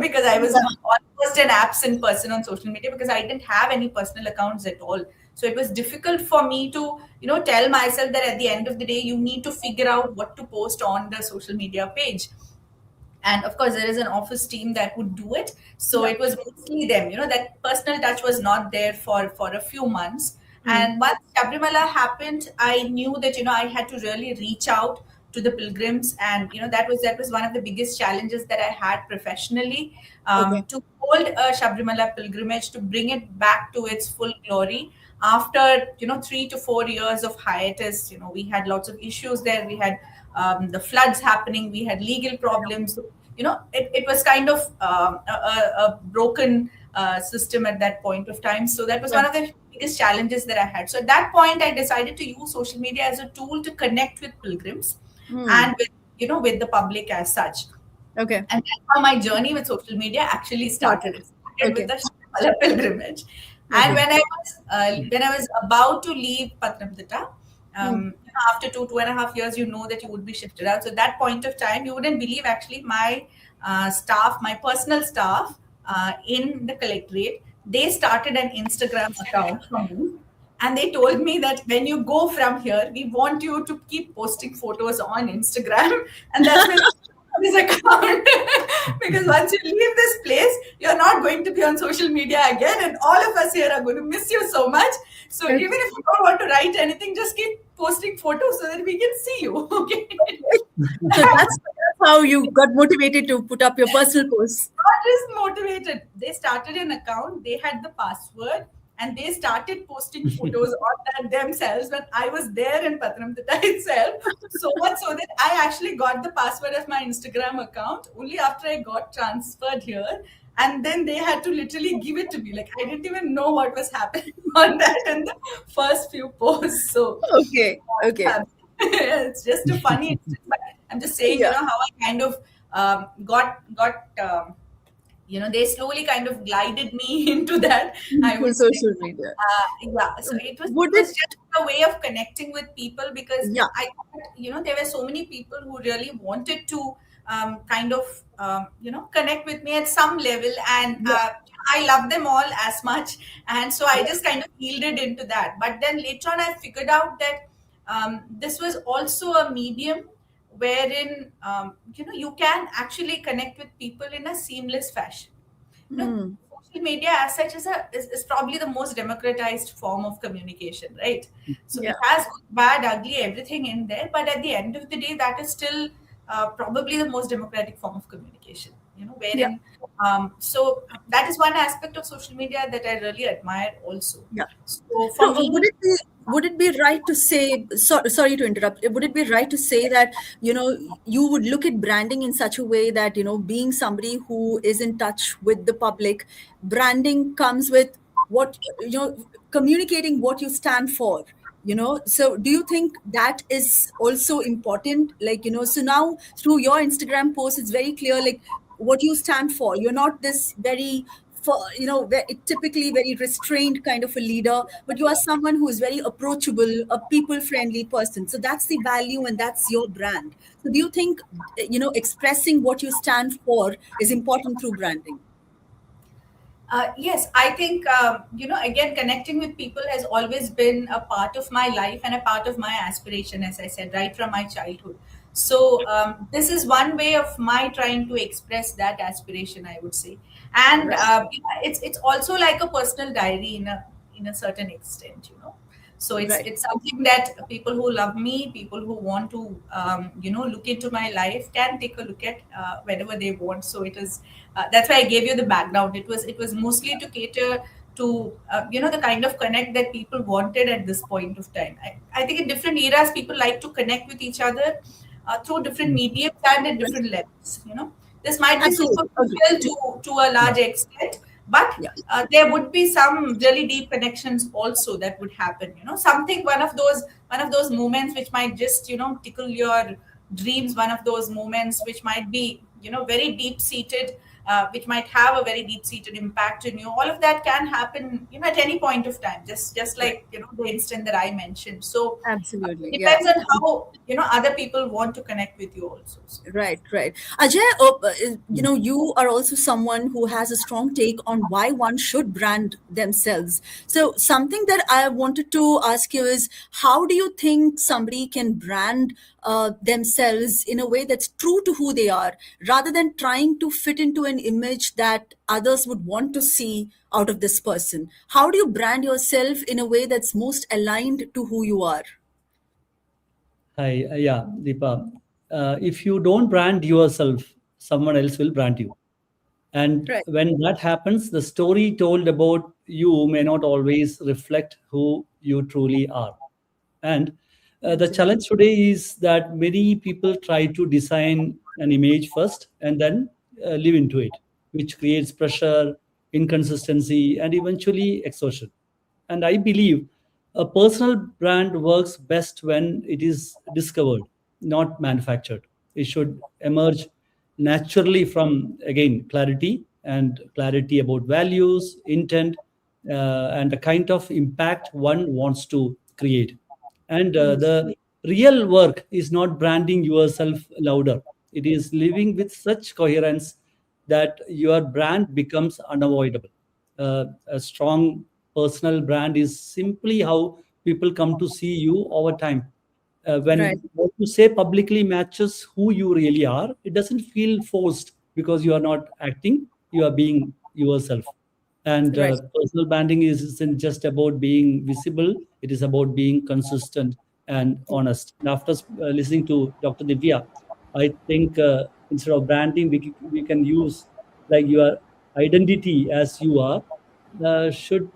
because I was almost an absent person on social media, because I didn't have any personal accounts at all. So it was difficult for me to tell myself that at the end of the day you need to figure out what to post on the social media page. And of course there is an office team that would do it, so it was mostly them. That personal touch was not there for a few months. And once Sabrimala happened, I knew that I had to really reach out to the pilgrims, and that was one of the biggest challenges that I had professionally, Okay. to hold a Shabrimala pilgrimage, to bring it back to its full glory after 3 to 4 years of hiatus. We had lots of issues there. We had the floods happening, we had legal problems. It was kind of a broken system at that point of time. So that was one of the biggest challenges that I had. So at that point, I decided to use social media as a tool to connect with pilgrims and with the public as such. Okay. And that's how my journey with social media actually started. It started with the Shabrimala pilgrimage. And when I was about to leave Patnamthitta, after 2.5 years, that you would be shifted out. So at that point of time, you wouldn't believe, actually, my staff, my personal staff in the collectorate, they started an Instagram account for me. And they told me that when you go from here, we want you to keep posting photos on Instagram. And that's when this account, because once you leave this place, you're not going to be on social media again, and all of us here are going to miss you so much. So even if you don't want to write anything, just keep posting photos so that we can see you. Okay. So that's how you got motivated to put up your personal posts. Not just motivated. They started an account, they had the password, and they started posting photos on that themselves when I was there in Patnamthitta itself. So much so that I actually got the password of my Instagram account only after I got transferred here. And then they had to literally give it to me. Like, I didn't even know what was happening on that in the first few posts. So Okay. it's just a funny instance, but I'm just saying, how I kind of got they slowly kind of glided me into that, I would say. Social media. So it was, Would it was it- just a way of connecting with people, because Yeah. I thought, there were so many people who really wanted to kind of connect with me at some level, and I love them all as much, and so I just kind of yielded into that. But then later on, I figured out that this was also a medium wherein you can actually connect with people in a seamless fashion. Social media as such is probably the most democratized form of communication, right? So Yeah. it has good, bad, ugly, everything in there, but at the end of the day, that is still probably the most democratic form of communication. Wherein so that is one aspect of social media that I really admire also. Yeah. So So for me, would it be right to say, sorry to interrupt, would it be right to say that, you would look at branding in such a way that, being somebody who is in touch with the public, branding comes with what, communicating what you stand for, so do you think that is also important? Like, so now through your Instagram post, it's very clear, like, what you stand for. You're not this very, for typically very restrained kind of a leader, but you are someone who is very approachable, a people friendly person. So that's the value and that's your brand. So do you think expressing what you stand for is important through branding? Yes, I think, again, connecting with people has always been a part of my life and a part of my aspiration, as I said, right from my childhood. So this is one way of my trying to express that aspiration, I would say. And it's also like a personal diary in a certain extent. So it's Right. it's something that people who love me, people who want to look into my life, can take a look at whenever they want. So it is that's why I gave you the background. It was mostly to cater to the kind of connect that people wanted at this point of time. I think in different eras, people like to connect with each other through different mediums and at different levels. This might be Absolutely. superficial to a large extent, but Yeah. there would be some really deep connections also that would happen. Something, one of those moments which might just tickle your dreams, one of those moments which might be very deep seated, which might have a very deep seated impact in you. All of that can happen at any point of time, just like the instant that I mentioned. So Absolutely. it Yeah. depends on how other people want to connect with you also. So, Right. Ajay, you are also someone who has a strong take on why one should brand themselves. So something that I wanted to ask you is, how do you think somebody can brand themselves in a way that's true to who they are, rather than trying to fit into an image that others would want to see out of this person? How do you brand yourself in a way that's most aligned to who you are? Hi, yeah, Deepa. If you don't brand yourself, someone else will brand you. And Right. when that happens, the story told about you may not always reflect who you truly are. And the Absolutely. challenge today is that many people try to design an image first and then live into it, which creates pressure, inconsistency, and eventually exhaustion. And I believe a personal brand works best when it is discovered, not manufactured. It should emerge naturally from, again, clarity about values, intent, and the kind of impact one wants to create. And the real work is not branding yourself louder, it is living with such coherence that your brand becomes unavoidable. A strong personal brand is simply how people come to see you over time. Right. When what you say publicly matches who you really are, it doesn't feel forced because you are not acting, you are being yourself. And Right. personal branding isn't just about being visible, it is about being consistent and honest. And after listening to Dr. Divya, I think instead of branding, we can use like your identity as you are should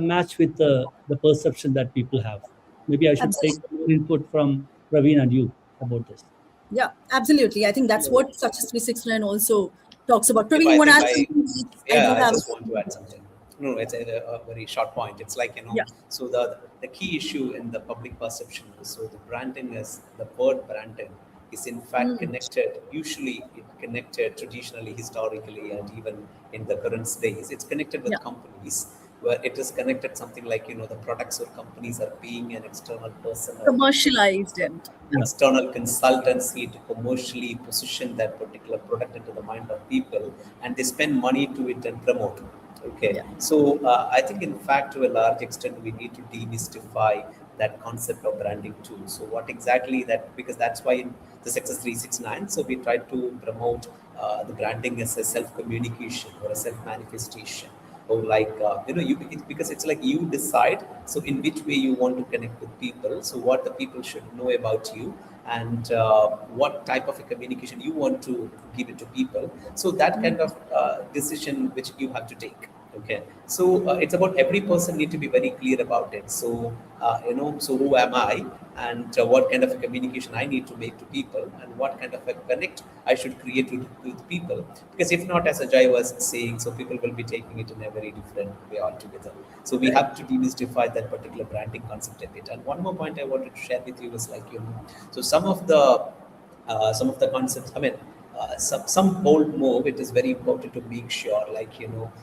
match with the perception that people have. Maybe I should take Absolutely. more input from Praveen and you about this. Yeah, absolutely. I think that's what Success 369 also talks about. If Praveen, you I want to think add I, something? I yeah, do I have. just want to add something. No, it's a very short point. It's like, Yeah. so the key issue in the public perception is, so the branding is, the word branding is in fact Mm. connected, usually it connected traditionally, historically, and even in the current days, it's connected Yeah. with companies, where it is connected something like, the products or companies are paying an external person or Commercialized and Yeah. external consultancy to commercially position that particular product into the mind of people, and they spend money to it and promote. Okay, yeah. so I think in fact to a large extent we need to demystify that concept of branding too. So what exactly that, because that's why in the Success 369, so we try to promote the branding as a self communication or a self manifestation, or like because it's like you decide so in which way you want to connect with people, so what the people should know about you, and what type of a communication you want to give it to people, so that kind of decision which you have to take. Okay, so it's about every person need to be very clear about it. So so who am I, and what kind of a communication I need to make to people, and what kind of a connect I should create with people. Because if not, as Ajay was saying, so people will be taking it in a very different way altogether. So we Right. have to demystify that particular branding concept a bit. And one more point I wanted to share with you was like, so some of the concepts, I mean, some bold move, it is very important to make sure, like,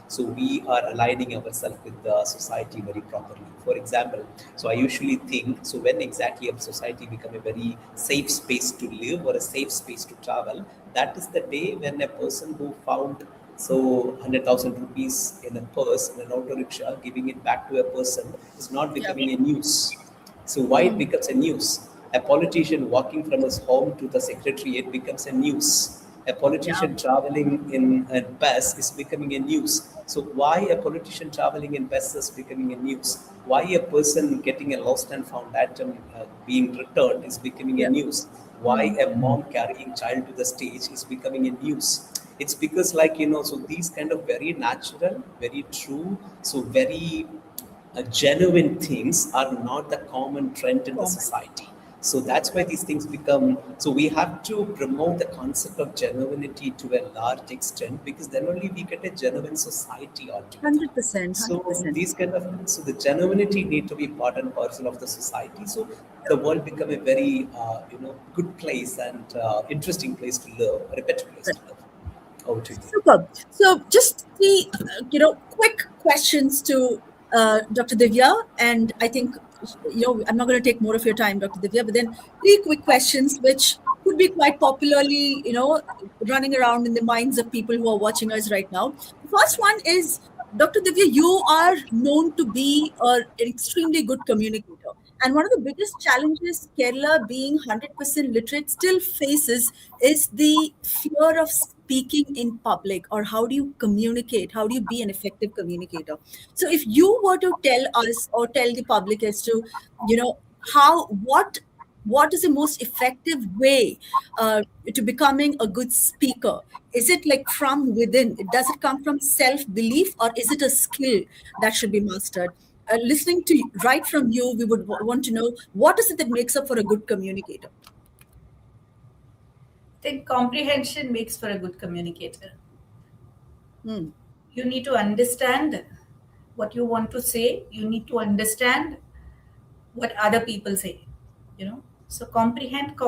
so we are aligning ourselves with the society very properly. For example, so I usually think, so when exactly a society become a very safe space to live or a safe space to travel, that is the day when a person who found so 100,000 rupees in a purse in an auto rickshaw, giving it back to a person is not Yeah. becoming a news. So why it becomes a news? A politician walking from his home to the secretariat becomes a news. A Yeah. politician traveling in a bus is becoming a news. So why a politician traveling in bus is becoming a news? Why a person getting a lost and found item being returned is becoming a Yeah. news? Why Mm. a mom carrying child to the stage is becoming a news? It's because, like, so these kind of very natural, very true, so very genuine things are not the common trend in the Common. society. So that's why these things become, so we have to promote the concept of genuinity to a large extent, because then only we get a genuine society altogether. 100%. So 100%. these kind of, so the genuinity need to be part and parcel of the society. So the world become a very good place and interesting place to live, or a better place to live. Over to you. Superb. So, just three, quick questions to Dr. Divya, and I think I'm not going to take more of your time, Dr. Divya, but then three quick questions which could be quite popularly, running around in the minds of people who are watching us right now. The first one is, Dr. Divya, you are known to be an extremely good communicator. And one of the biggest challenges Kerala, being 100% literate, still faces is the fear of speaking in public, or how do you communicate? How do you be an effective communicator? So, if you were to tell us or tell the public as to, how, what what is the most effective way to becoming a good speaker? Is it like from within? Does it come from self-belief, or is it a skill that should be mastered? Listening to right from you, we would want to know, what is it that makes up for a good communicator? I think comprehension makes for a good communicator. Hmm. You need to understand what you want to say. You need to understand what other people say, so comprehend.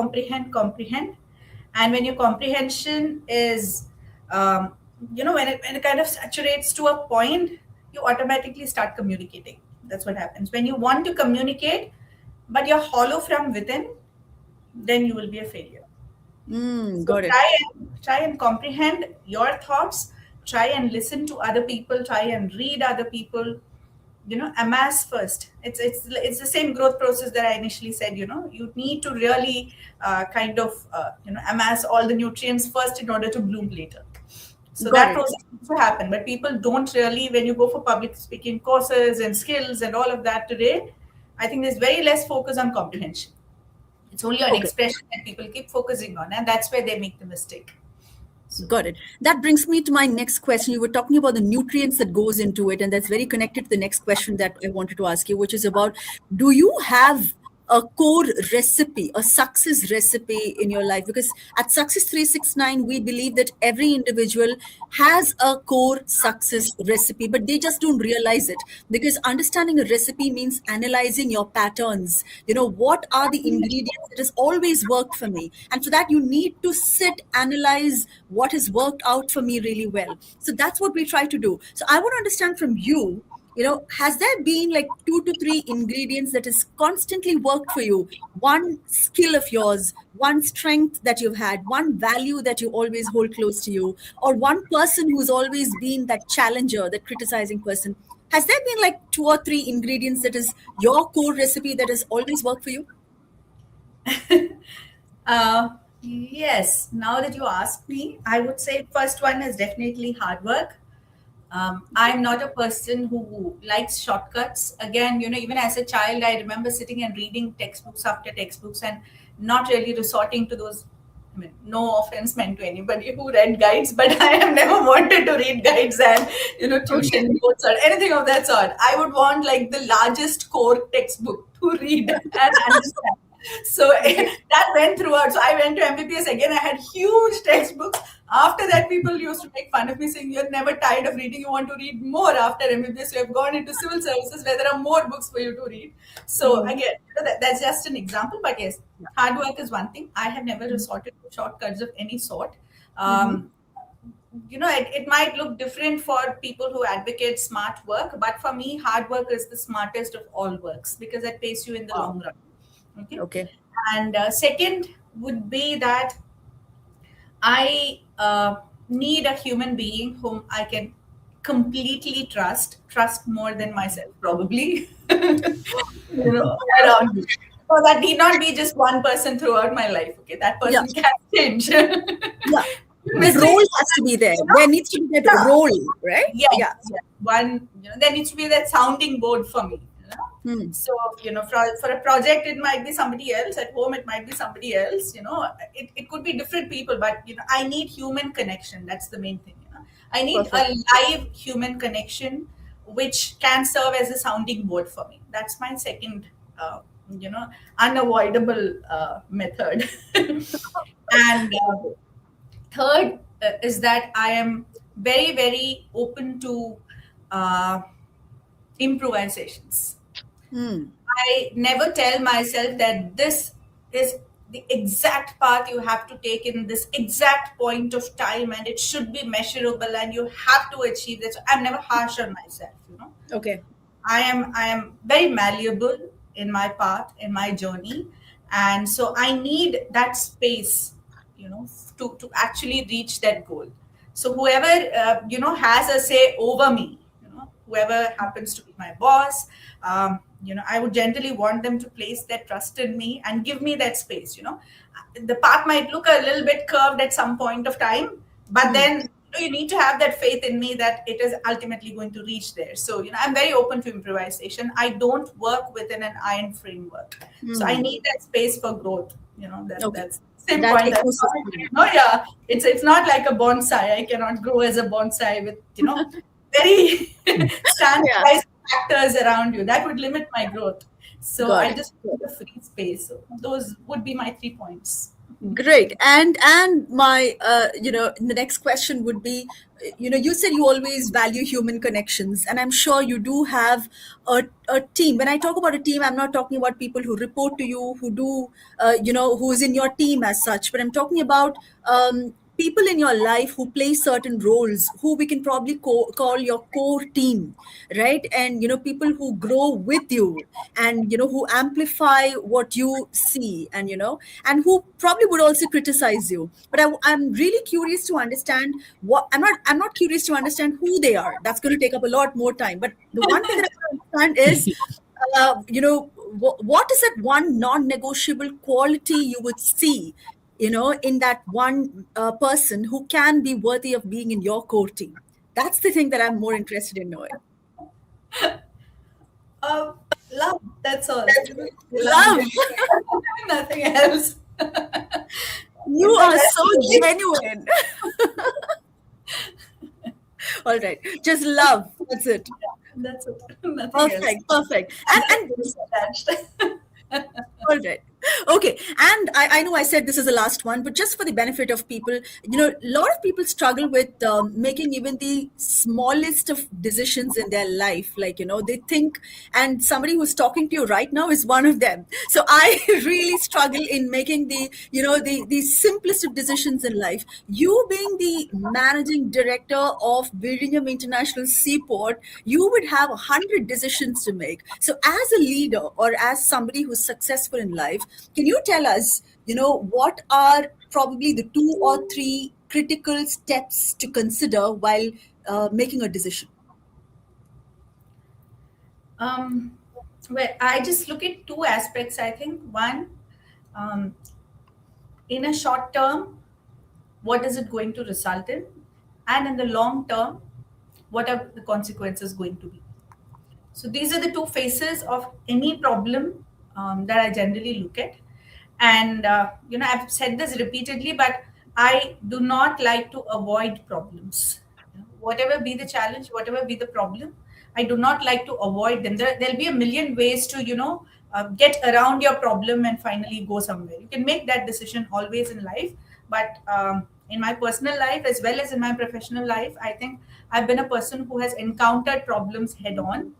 And when your comprehension is when it kind of saturates to a point, you automatically start communicating. That's what happens when you want to communicate but you're hollow from within. Then you will be a failure. So Got it. try and comprehend your thoughts. Try and listen to other people. Try and read other people. Amass first. It's the same growth process that I initially said. You need to really kind of amass all the nutrients first in order to bloom later. So Got that it. process needs to happen. But people don't really, when you go for public speaking courses and skills and all of that today, I think there's very less focus on comprehension. It's only on Okay. expression that people keep focusing on, and that's where they make the mistake. Got it. That brings me to my next question. You were talking about the nutrients that goes into it, and that's very connected to the next question that I wanted to ask you, which is about, do you have a core recipe, a success recipe in your life? Because at Success 369, we believe that every individual has a core success recipe, but they just don't realize it. Because understanding a recipe means analyzing your patterns. What are the ingredients that has always worked for me? And for that, you need to sit, analyze what has worked out for me really well. So that's what we try to do. So I want to understand from you, has there been like 2 to 3 ingredients that has constantly worked for you? One skill of yours, one strength that you've had, one value that you always hold close to you, or one person who's always been that challenger, that criticizing person. Has there been like 2 or 3 ingredients that is your core recipe that has always worked for you? Yes, now that you ask me, I would say first one is definitely hard work. I'm not a person who likes shortcuts. Again, even as a child, I remember sitting and reading textbooks after textbooks and not really resorting to those. I mean, no offense meant to anybody who read guides, but I have never wanted to read guides and, tuition notes or anything of that sort. I would want like the largest core textbook to read and understand. So that went throughout. So I went to MBBS again. I had huge textbooks. After that, people used to make fun of me, saying, "You're never tired of reading. You want to read more after MBBS. You have gone into civil services where there are more books for you to read." So again, that's just an example. But yes, hard work is one thing. I have never resorted to shortcuts of any sort. It might look different for people who advocate smart work, but for me, hard work is the smartest of all works because it pays you in the long run. Okay. And second would be that I need a human being whom I can completely trust more than myself, probably. Around me. So that need not be just one person throughout my life. Okay, that person can change. Yeah. The role has to be there. There needs to be that role, right? Yeah. One, there needs to be that sounding board for me. So, for a project, it might be somebody else. At home, it might be somebody else. It could be different people, but, I need human connection. That's the main thing. I need a live human connection, which can serve as a sounding board for me. That's my second, unavoidable method. And third is that I am very, very open to improvisations. I never tell myself that this is the exact path you have to take in this exact point of time and it should be measurable and you have to achieve this. I'm never harsh on myself, Okay. I am very malleable in my path, in my journey. And so I need that space, to actually reach that goal. So whoever, has a say over me, whoever happens to be my boss, I would generally want them to place their trust in me and give me that space. The path might look a little bit curved at some point of time, but then you need to have that faith in me that it is ultimately going to reach there. So, I'm very open to improvisation. I don't work within an iron framework. So I need that space for growth. Okay. That's the same That point. ecosystem. Yeah, it's not like a bonsai. I cannot grow as a bonsai with, very Yeah. standardized factors around you. That would limit my growth. So Got I it. just need a free space. So those would be my 3 points. Great. And my the next question would be, you said you always value human connections, and I'm sure you do have a team. When I talk about a team, I'm not talking about people who report to you, who do who's in your team as such, but I'm talking about people in your life who play certain roles, who we can probably call your core team, right? And people who grow with you, and who amplify what you see, and and who probably would also criticize you. But I'm really curious to understand what I'm not curious to understand who they are. That's going to take up a lot more time. But the one thing that I want to understand is, what is that one non-negotiable quality you would see, in that one person who can be worthy of being in your core team? That's the thing that I'm more interested in knowing. Love. That's all. Love. Nothing else. You are so genuine. All right, just love. That's it. That's it. Nothing Perfect. else. Perfect. And Attached. all right. Okay. And I know I said this is the last one, but just for the benefit of people, a lot of people struggle with making even the smallest of decisions in their life. Like, they think, and somebody who's talking to you right now is one of them. So I really struggle in making the simplest of decisions in life. You being the managing director of Viridium International Seaport, you would have 100 decisions to make. So as a leader, or as somebody who's successful in life, can you tell us, what are probably the 2 or 3 critical steps to consider while making a decision? Well, I just look at 2 aspects. I think one, in a short term, what is it going to result in? And in the long term, what are the consequences going to be? So these are the 2 phases of any problem that I generally look at. And, I've said this repeatedly, but I do not like to avoid problems. Whatever be the challenge, whatever be the problem, I do not like to avoid them. There'll be a million ways to, get around your problem and finally go somewhere. You can make that decision always in life. But in my personal life, as well as in my professional life, I think I've been a person who has encountered problems head on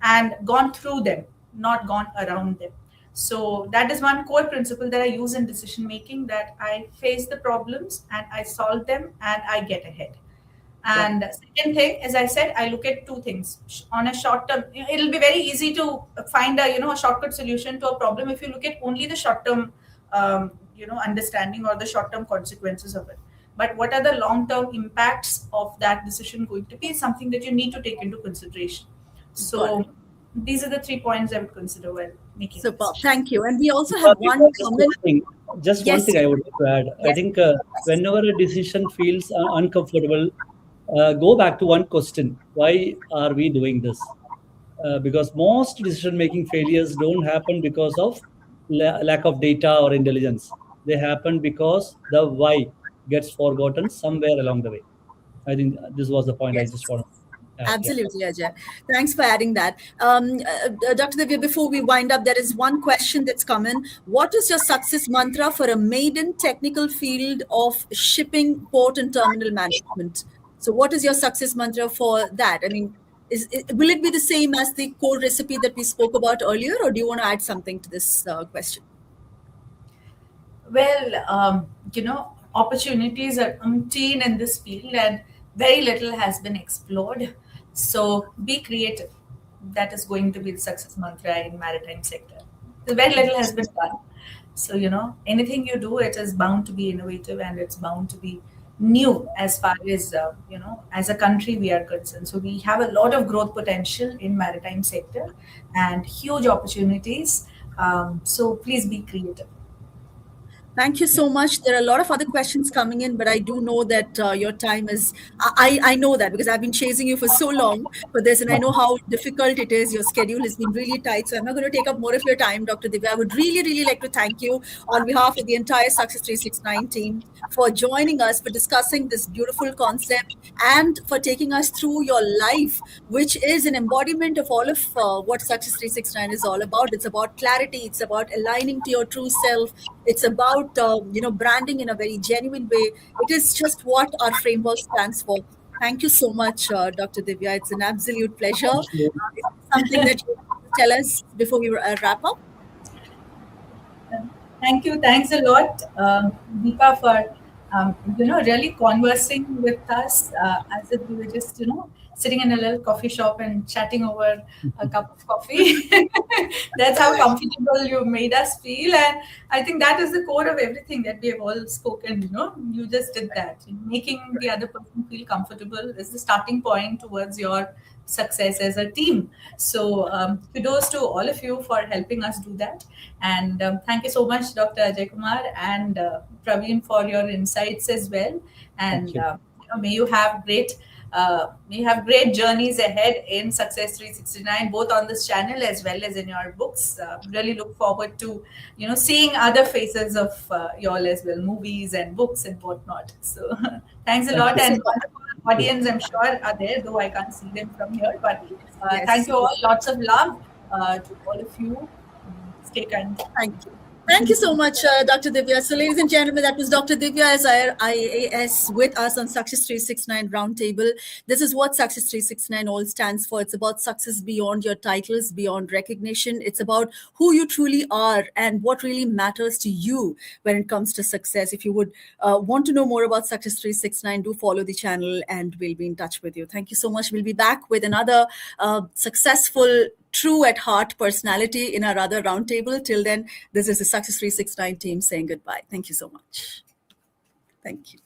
and gone through them, not gone around them. So that is one core principle that I use in decision making, that I face the problems and I solve them and I get ahead. And second thing, as I said, I look at 2 things. On a short term, it'll be very easy to find a shortcut solution to a problem if you look at only the short term understanding or the short term consequences of it. But what are the long term impacts of that decision going to be, something that you need to take into consideration. So these are the 3 points I would consider while making. Super. Thank you. And we also have one comment. Just one thing I would like to add. Yes. I think whenever a decision feels uncomfortable, go back to one question: why are we doing this? Because most decision-making failures don't happen because of lack of data or intelligence. They happen because the why gets forgotten somewhere along the way. I think this was the point I just wanted. Absolutely, Ajay. Thanks for adding that. Dr. Divya, before we wind up, there is one question that's come in. What is your success mantra for a maiden technical field of shipping, port, and terminal management? So what is your success mantra for that? I mean, will it be the same as the core recipe that we spoke about earlier, or do you want to add something to this question? Well, opportunities are umpteen in this field and very little has been explored. So be creative. That is going to be the success mantra in maritime sector. So very little has been done. So, anything you do, it is bound to be innovative and it's bound to be new as far as, as a country we are concerned. So we have a lot of growth potential in maritime sector and huge opportunities. So please be creative. Thank you so much. There are a lot of other questions coming in, but I do know that your time is. I know that because I've been chasing you for so long for this, and I know how difficult it is. Your schedule has been really tight, so I'm not going to take up more of your time, Dr. Divya. I would really, really like to thank you on behalf of the entire Success 369 team for joining us, for discussing this beautiful concept, and for taking us through your life, which is an embodiment of all of what Success 369 is all about. It's about clarity. It's about aligning to your true self. It's about branding in a very genuine way. It is just what our framework stands for. Thank you so much, Dr. Divya. It's an absolute pleasure. Thank you. Is there something that you want to tell us before we wrap up? Thank you. Thanks a lot, Deepa, for really conversing with us as if we were just sitting in a little coffee shop and chatting over a cup of coffee. That's how comfortable you made us feel, and I think that is the core of everything that we have all spoken. You just did that. Making the other person feel comfortable is the starting point towards your success as a team. So kudos to all of you for helping us do that. And thank you so much, Dr. Ajay Kumar and Praveen, for your insights as well. And Thank you. may you have great journeys ahead in Success 369, both on this channel as well as in your books. Really look forward to seeing other faces of y'all as well, movies and books and whatnot. So thanks a lot, you so and wonderful audience I'm sure are there, though I can't see them from here. But Yes. thank you all. Lots of love to all of you. Stay kind. Thank you. Thank you so much, Dr. Divya. So, ladies and gentlemen, that was Dr. Divya S. Iyer, IAS, with us on Success 369 Roundtable. This is what Success 369 all stands for. It's about success beyond your titles, beyond recognition. It's about who you truly are and what really matters to you when it comes to success. If you would want to know more about Success 369, do follow the channel and we'll be in touch with you. Thank you so much. We'll be back with another successful, true at heart personality in our other roundtable. Till then, this is the Success 369 team saying goodbye. Thank you so much. Thank you.